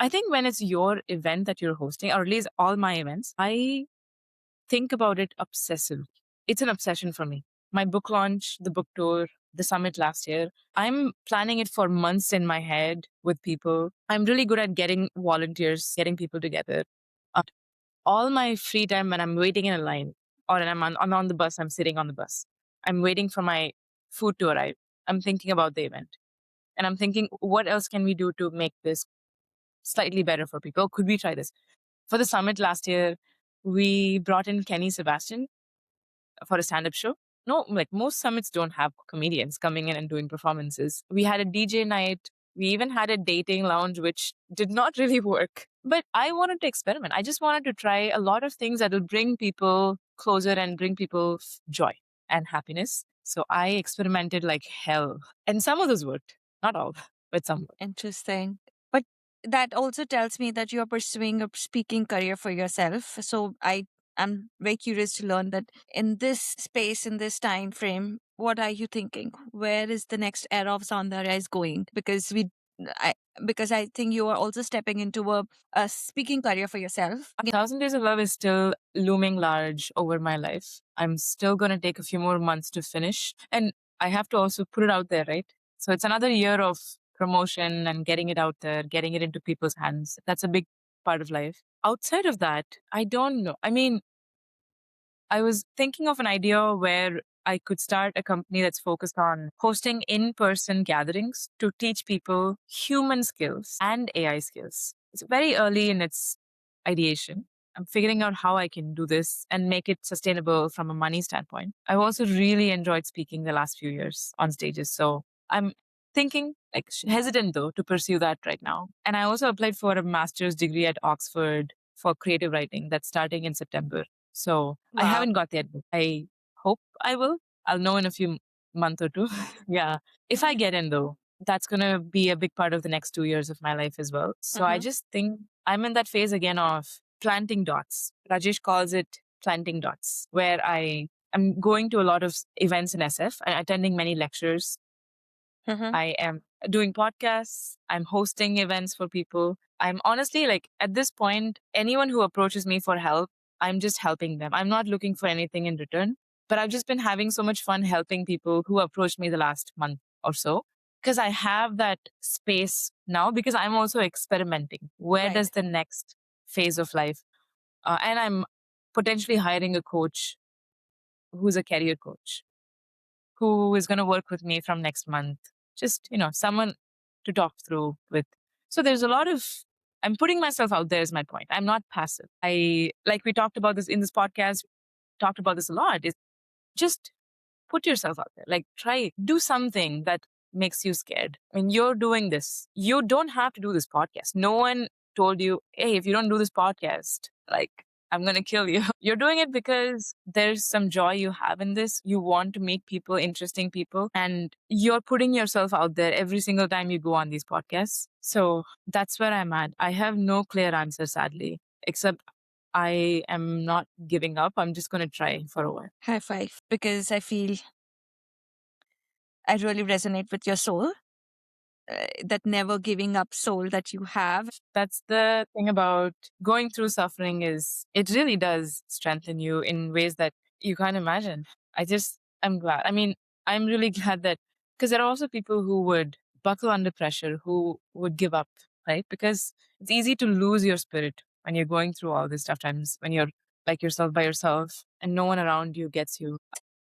think when it's your event that you're hosting, or at least all my events, I think about it obsessively. It's an obsession for me. My book launch, the book tour, the summit last year. I'm planning it for months in my head with people. I'm really good at getting volunteers, getting people together. Uh, all my free time when I'm waiting in a line or when I'm on the bus, I'm sitting on the bus. I'm waiting for my food to arrive. I'm thinking about the event. And I'm thinking, what else can we do to make this slightly better for people? Could we try this? For the summit last year, we brought in Kenny Sebastian for a stand-up show. No, like most summits don't have comedians coming in and doing performances. We had a DJ night. We even had a dating lounge, which did not really work. But I wanted to experiment. I just wanted to try a lot of things that will bring people closer and bring people joy and happiness. So I experimented like hell. And some of those worked. Not all, but some. Interesting. But that also tells me that you are pursuing a speaking career for yourself. So I'm very curious to learn that in this space, in this time frame, what are you thinking? Where is the next era of Soundarya is going? I, because I think you are also stepping into a speaking career for yourself. 1,000 Days of Love is still looming large over my life. I'm still going to take a few more months to finish. And I have to also put it out there, right? So it's another year of promotion and getting it out there, getting it into people's hands. That's a big part of life. Outside of that, I don't know. I mean, I was thinking of an idea where I could start a company that's focused on hosting in person gatherings to teach people human skills and AI skills. It's very early in its ideation. I'm figuring out how I can do this and make it sustainable from a money standpoint. I've also really enjoyed speaking the last few years on stages. So I'm thinking, like, hesitant though to pursue that right now. And I also applied for a master's degree at Oxford for creative writing that's starting in September. So I Wow. haven't got that book. I hope I will. I'll know in a few month or two. Yeah. If I get in though, that's going to be a big part of the next 2 years of my life as well. So I just think I'm in that phase again of planting dots. Rajesh calls it planting dots, where I'm going to a lot of events in SF, attending many lectures. I am doing podcasts. I'm hosting events for people. I'm honestly like, at this point, anyone who approaches me for help, I'm just helping them. I'm not looking for anything in return. But I've just been having so much fun helping people who approached me the last month or so because I have that space now because I'm also experimenting. Where Right. does the next phase of life? And I'm potentially hiring a coach who's a career coach who is going to work with me from next month. Just, someone to talk through with. So there's a lot of, I'm putting myself out there is my point. I'm not passive. Like we talked about this in this podcast, talked about this a lot, is just put yourself out there. Like do something that makes you scared. When you're doing this, you don't have to do this podcast. No one told you, hey, if you don't do this podcast, like, I'm going to kill you. You're doing it because there's some joy you have in this. You want to meet people, interesting people, and you're putting yourself out there every single time you go on these podcasts. So that's where I'm at. I have no clear answer, sadly, except I am not giving up. I'm just going to try for a while. High five. Because I feel I really resonate with your soul. That never giving up soul that you have. That's the thing about going through suffering is it really does strengthen you in ways that you can't imagine. I'm glad. I mean, I'm really glad that because there are also people who would buckle under pressure, who would give up, right? Because it's easy to lose your spirit when you're going through all these tough times, when you're like yourself by yourself and no one around you gets you.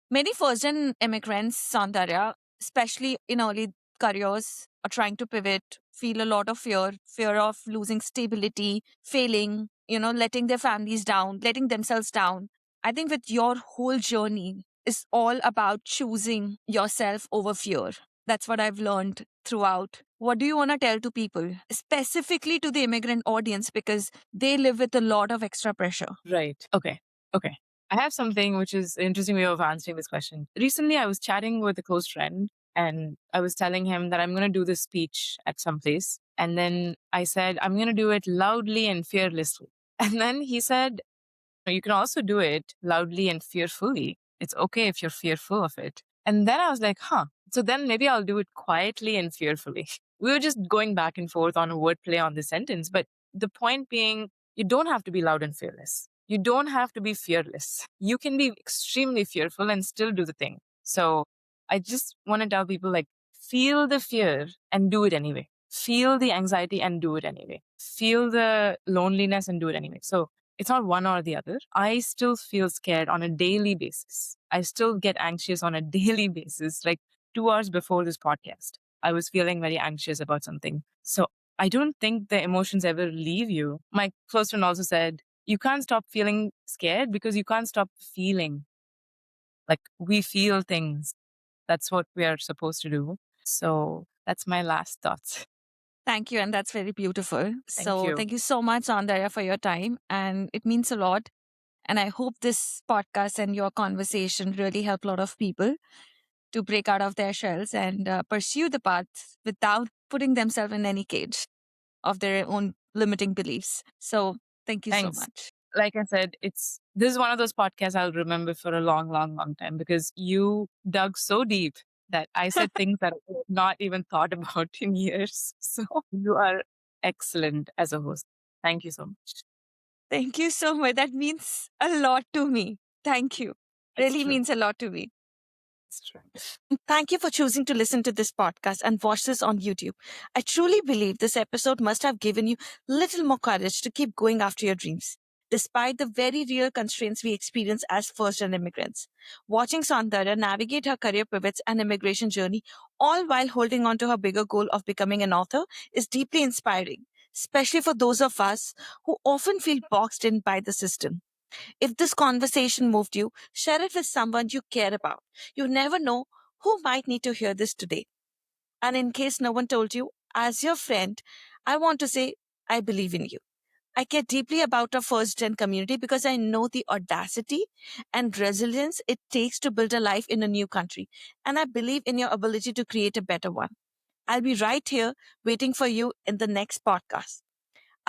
Many first-gen immigrants, Soundarya, especially in early careers, are trying to pivot, feel a lot of fear of losing stability, failing, letting their families down, letting themselves down. I think with your whole journey is all about choosing yourself over fear. That's what I've learned throughout. What do you want to tell to people, specifically to the immigrant audience, because they live with a lot of extra pressure? Right. Okay. I have something which is an interesting way of answering this question. Recently, I was chatting with a close friend and I was telling him that I'm going to do this speech at some place. And then I said, I'm going to do it loudly and fearlessly. And then he said, you can also do it loudly and fearfully. It's okay if you're fearful of it. And then I was like, so then maybe I'll do it quietly and fearfully. We were just going back and forth on a wordplay on the sentence. But the point being, you don't have to be loud and fearless. You don't have to be fearless. You can be extremely fearful and still do the thing. So I just want to tell people like, feel the fear and do it anyway. Feel the anxiety and do it anyway. Feel the loneliness and do it anyway. So it's not one or the other. I still feel scared on a daily basis. I still get anxious on a daily basis. Like 2 hours before this podcast, I was feeling very anxious about something. So I don't think the emotions ever leave you. My close friend also said, you can't stop feeling scared because you can't stop feeling. Like we feel things. That's what we are supposed to do. So that's my last thoughts. Thank you. And that's very beautiful. Thank you. Thank you so much, Soundarya, for your time. And it means a lot. And I hope this podcast and your conversation really help a lot of people to break out of their shells and pursue the path without putting themselves in any cage of their own limiting beliefs. So thank you so Thanks. much. Like I said, this is one of those podcasts I'll remember for a long, long, long time because you dug so deep that I said things that I had not even thought about in years. So you are excellent as a host. Thank you so much. Thank you so much. That means a lot to me. Thank you. It's Really true. means a lot to me. It's true. Thank you for choosing to listen to this podcast and watch this on YouTube. I truly believe this episode must have given you little more courage to keep going after your dreams, despite the very real constraints we experience as first-gen immigrants. Watching Soundarya navigate her career pivots and immigration journey, all while holding on to her bigger goal of becoming an author, is deeply inspiring, especially for those of us who often feel boxed in by the system. If this conversation moved you, share it with someone you care about. You never know who might need to hear this today. And in case no one told you, as your friend, I want to say, I believe in you. I care deeply about our first gen community because I know the audacity and resilience it takes to build a life in a new country. And I believe in your ability to create a better one. I'll be right here waiting for you in the next podcast.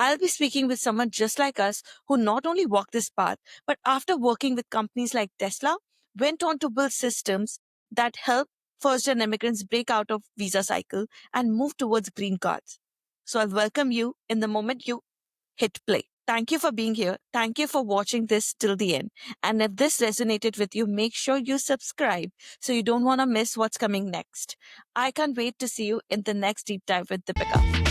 I'll be speaking with someone just like us who not only walked this path, but after working with companies like Tesla, went on to build systems that help first gen immigrants break out of visa cycle and move towards green cards. So I'll welcome you in the moment you hit play. Thank you for being here. Thank you for watching this till the end. And if this resonated with you, make sure you subscribe so you don't want to miss what's coming next. I can't wait to see you in the next deep dive with Deepika.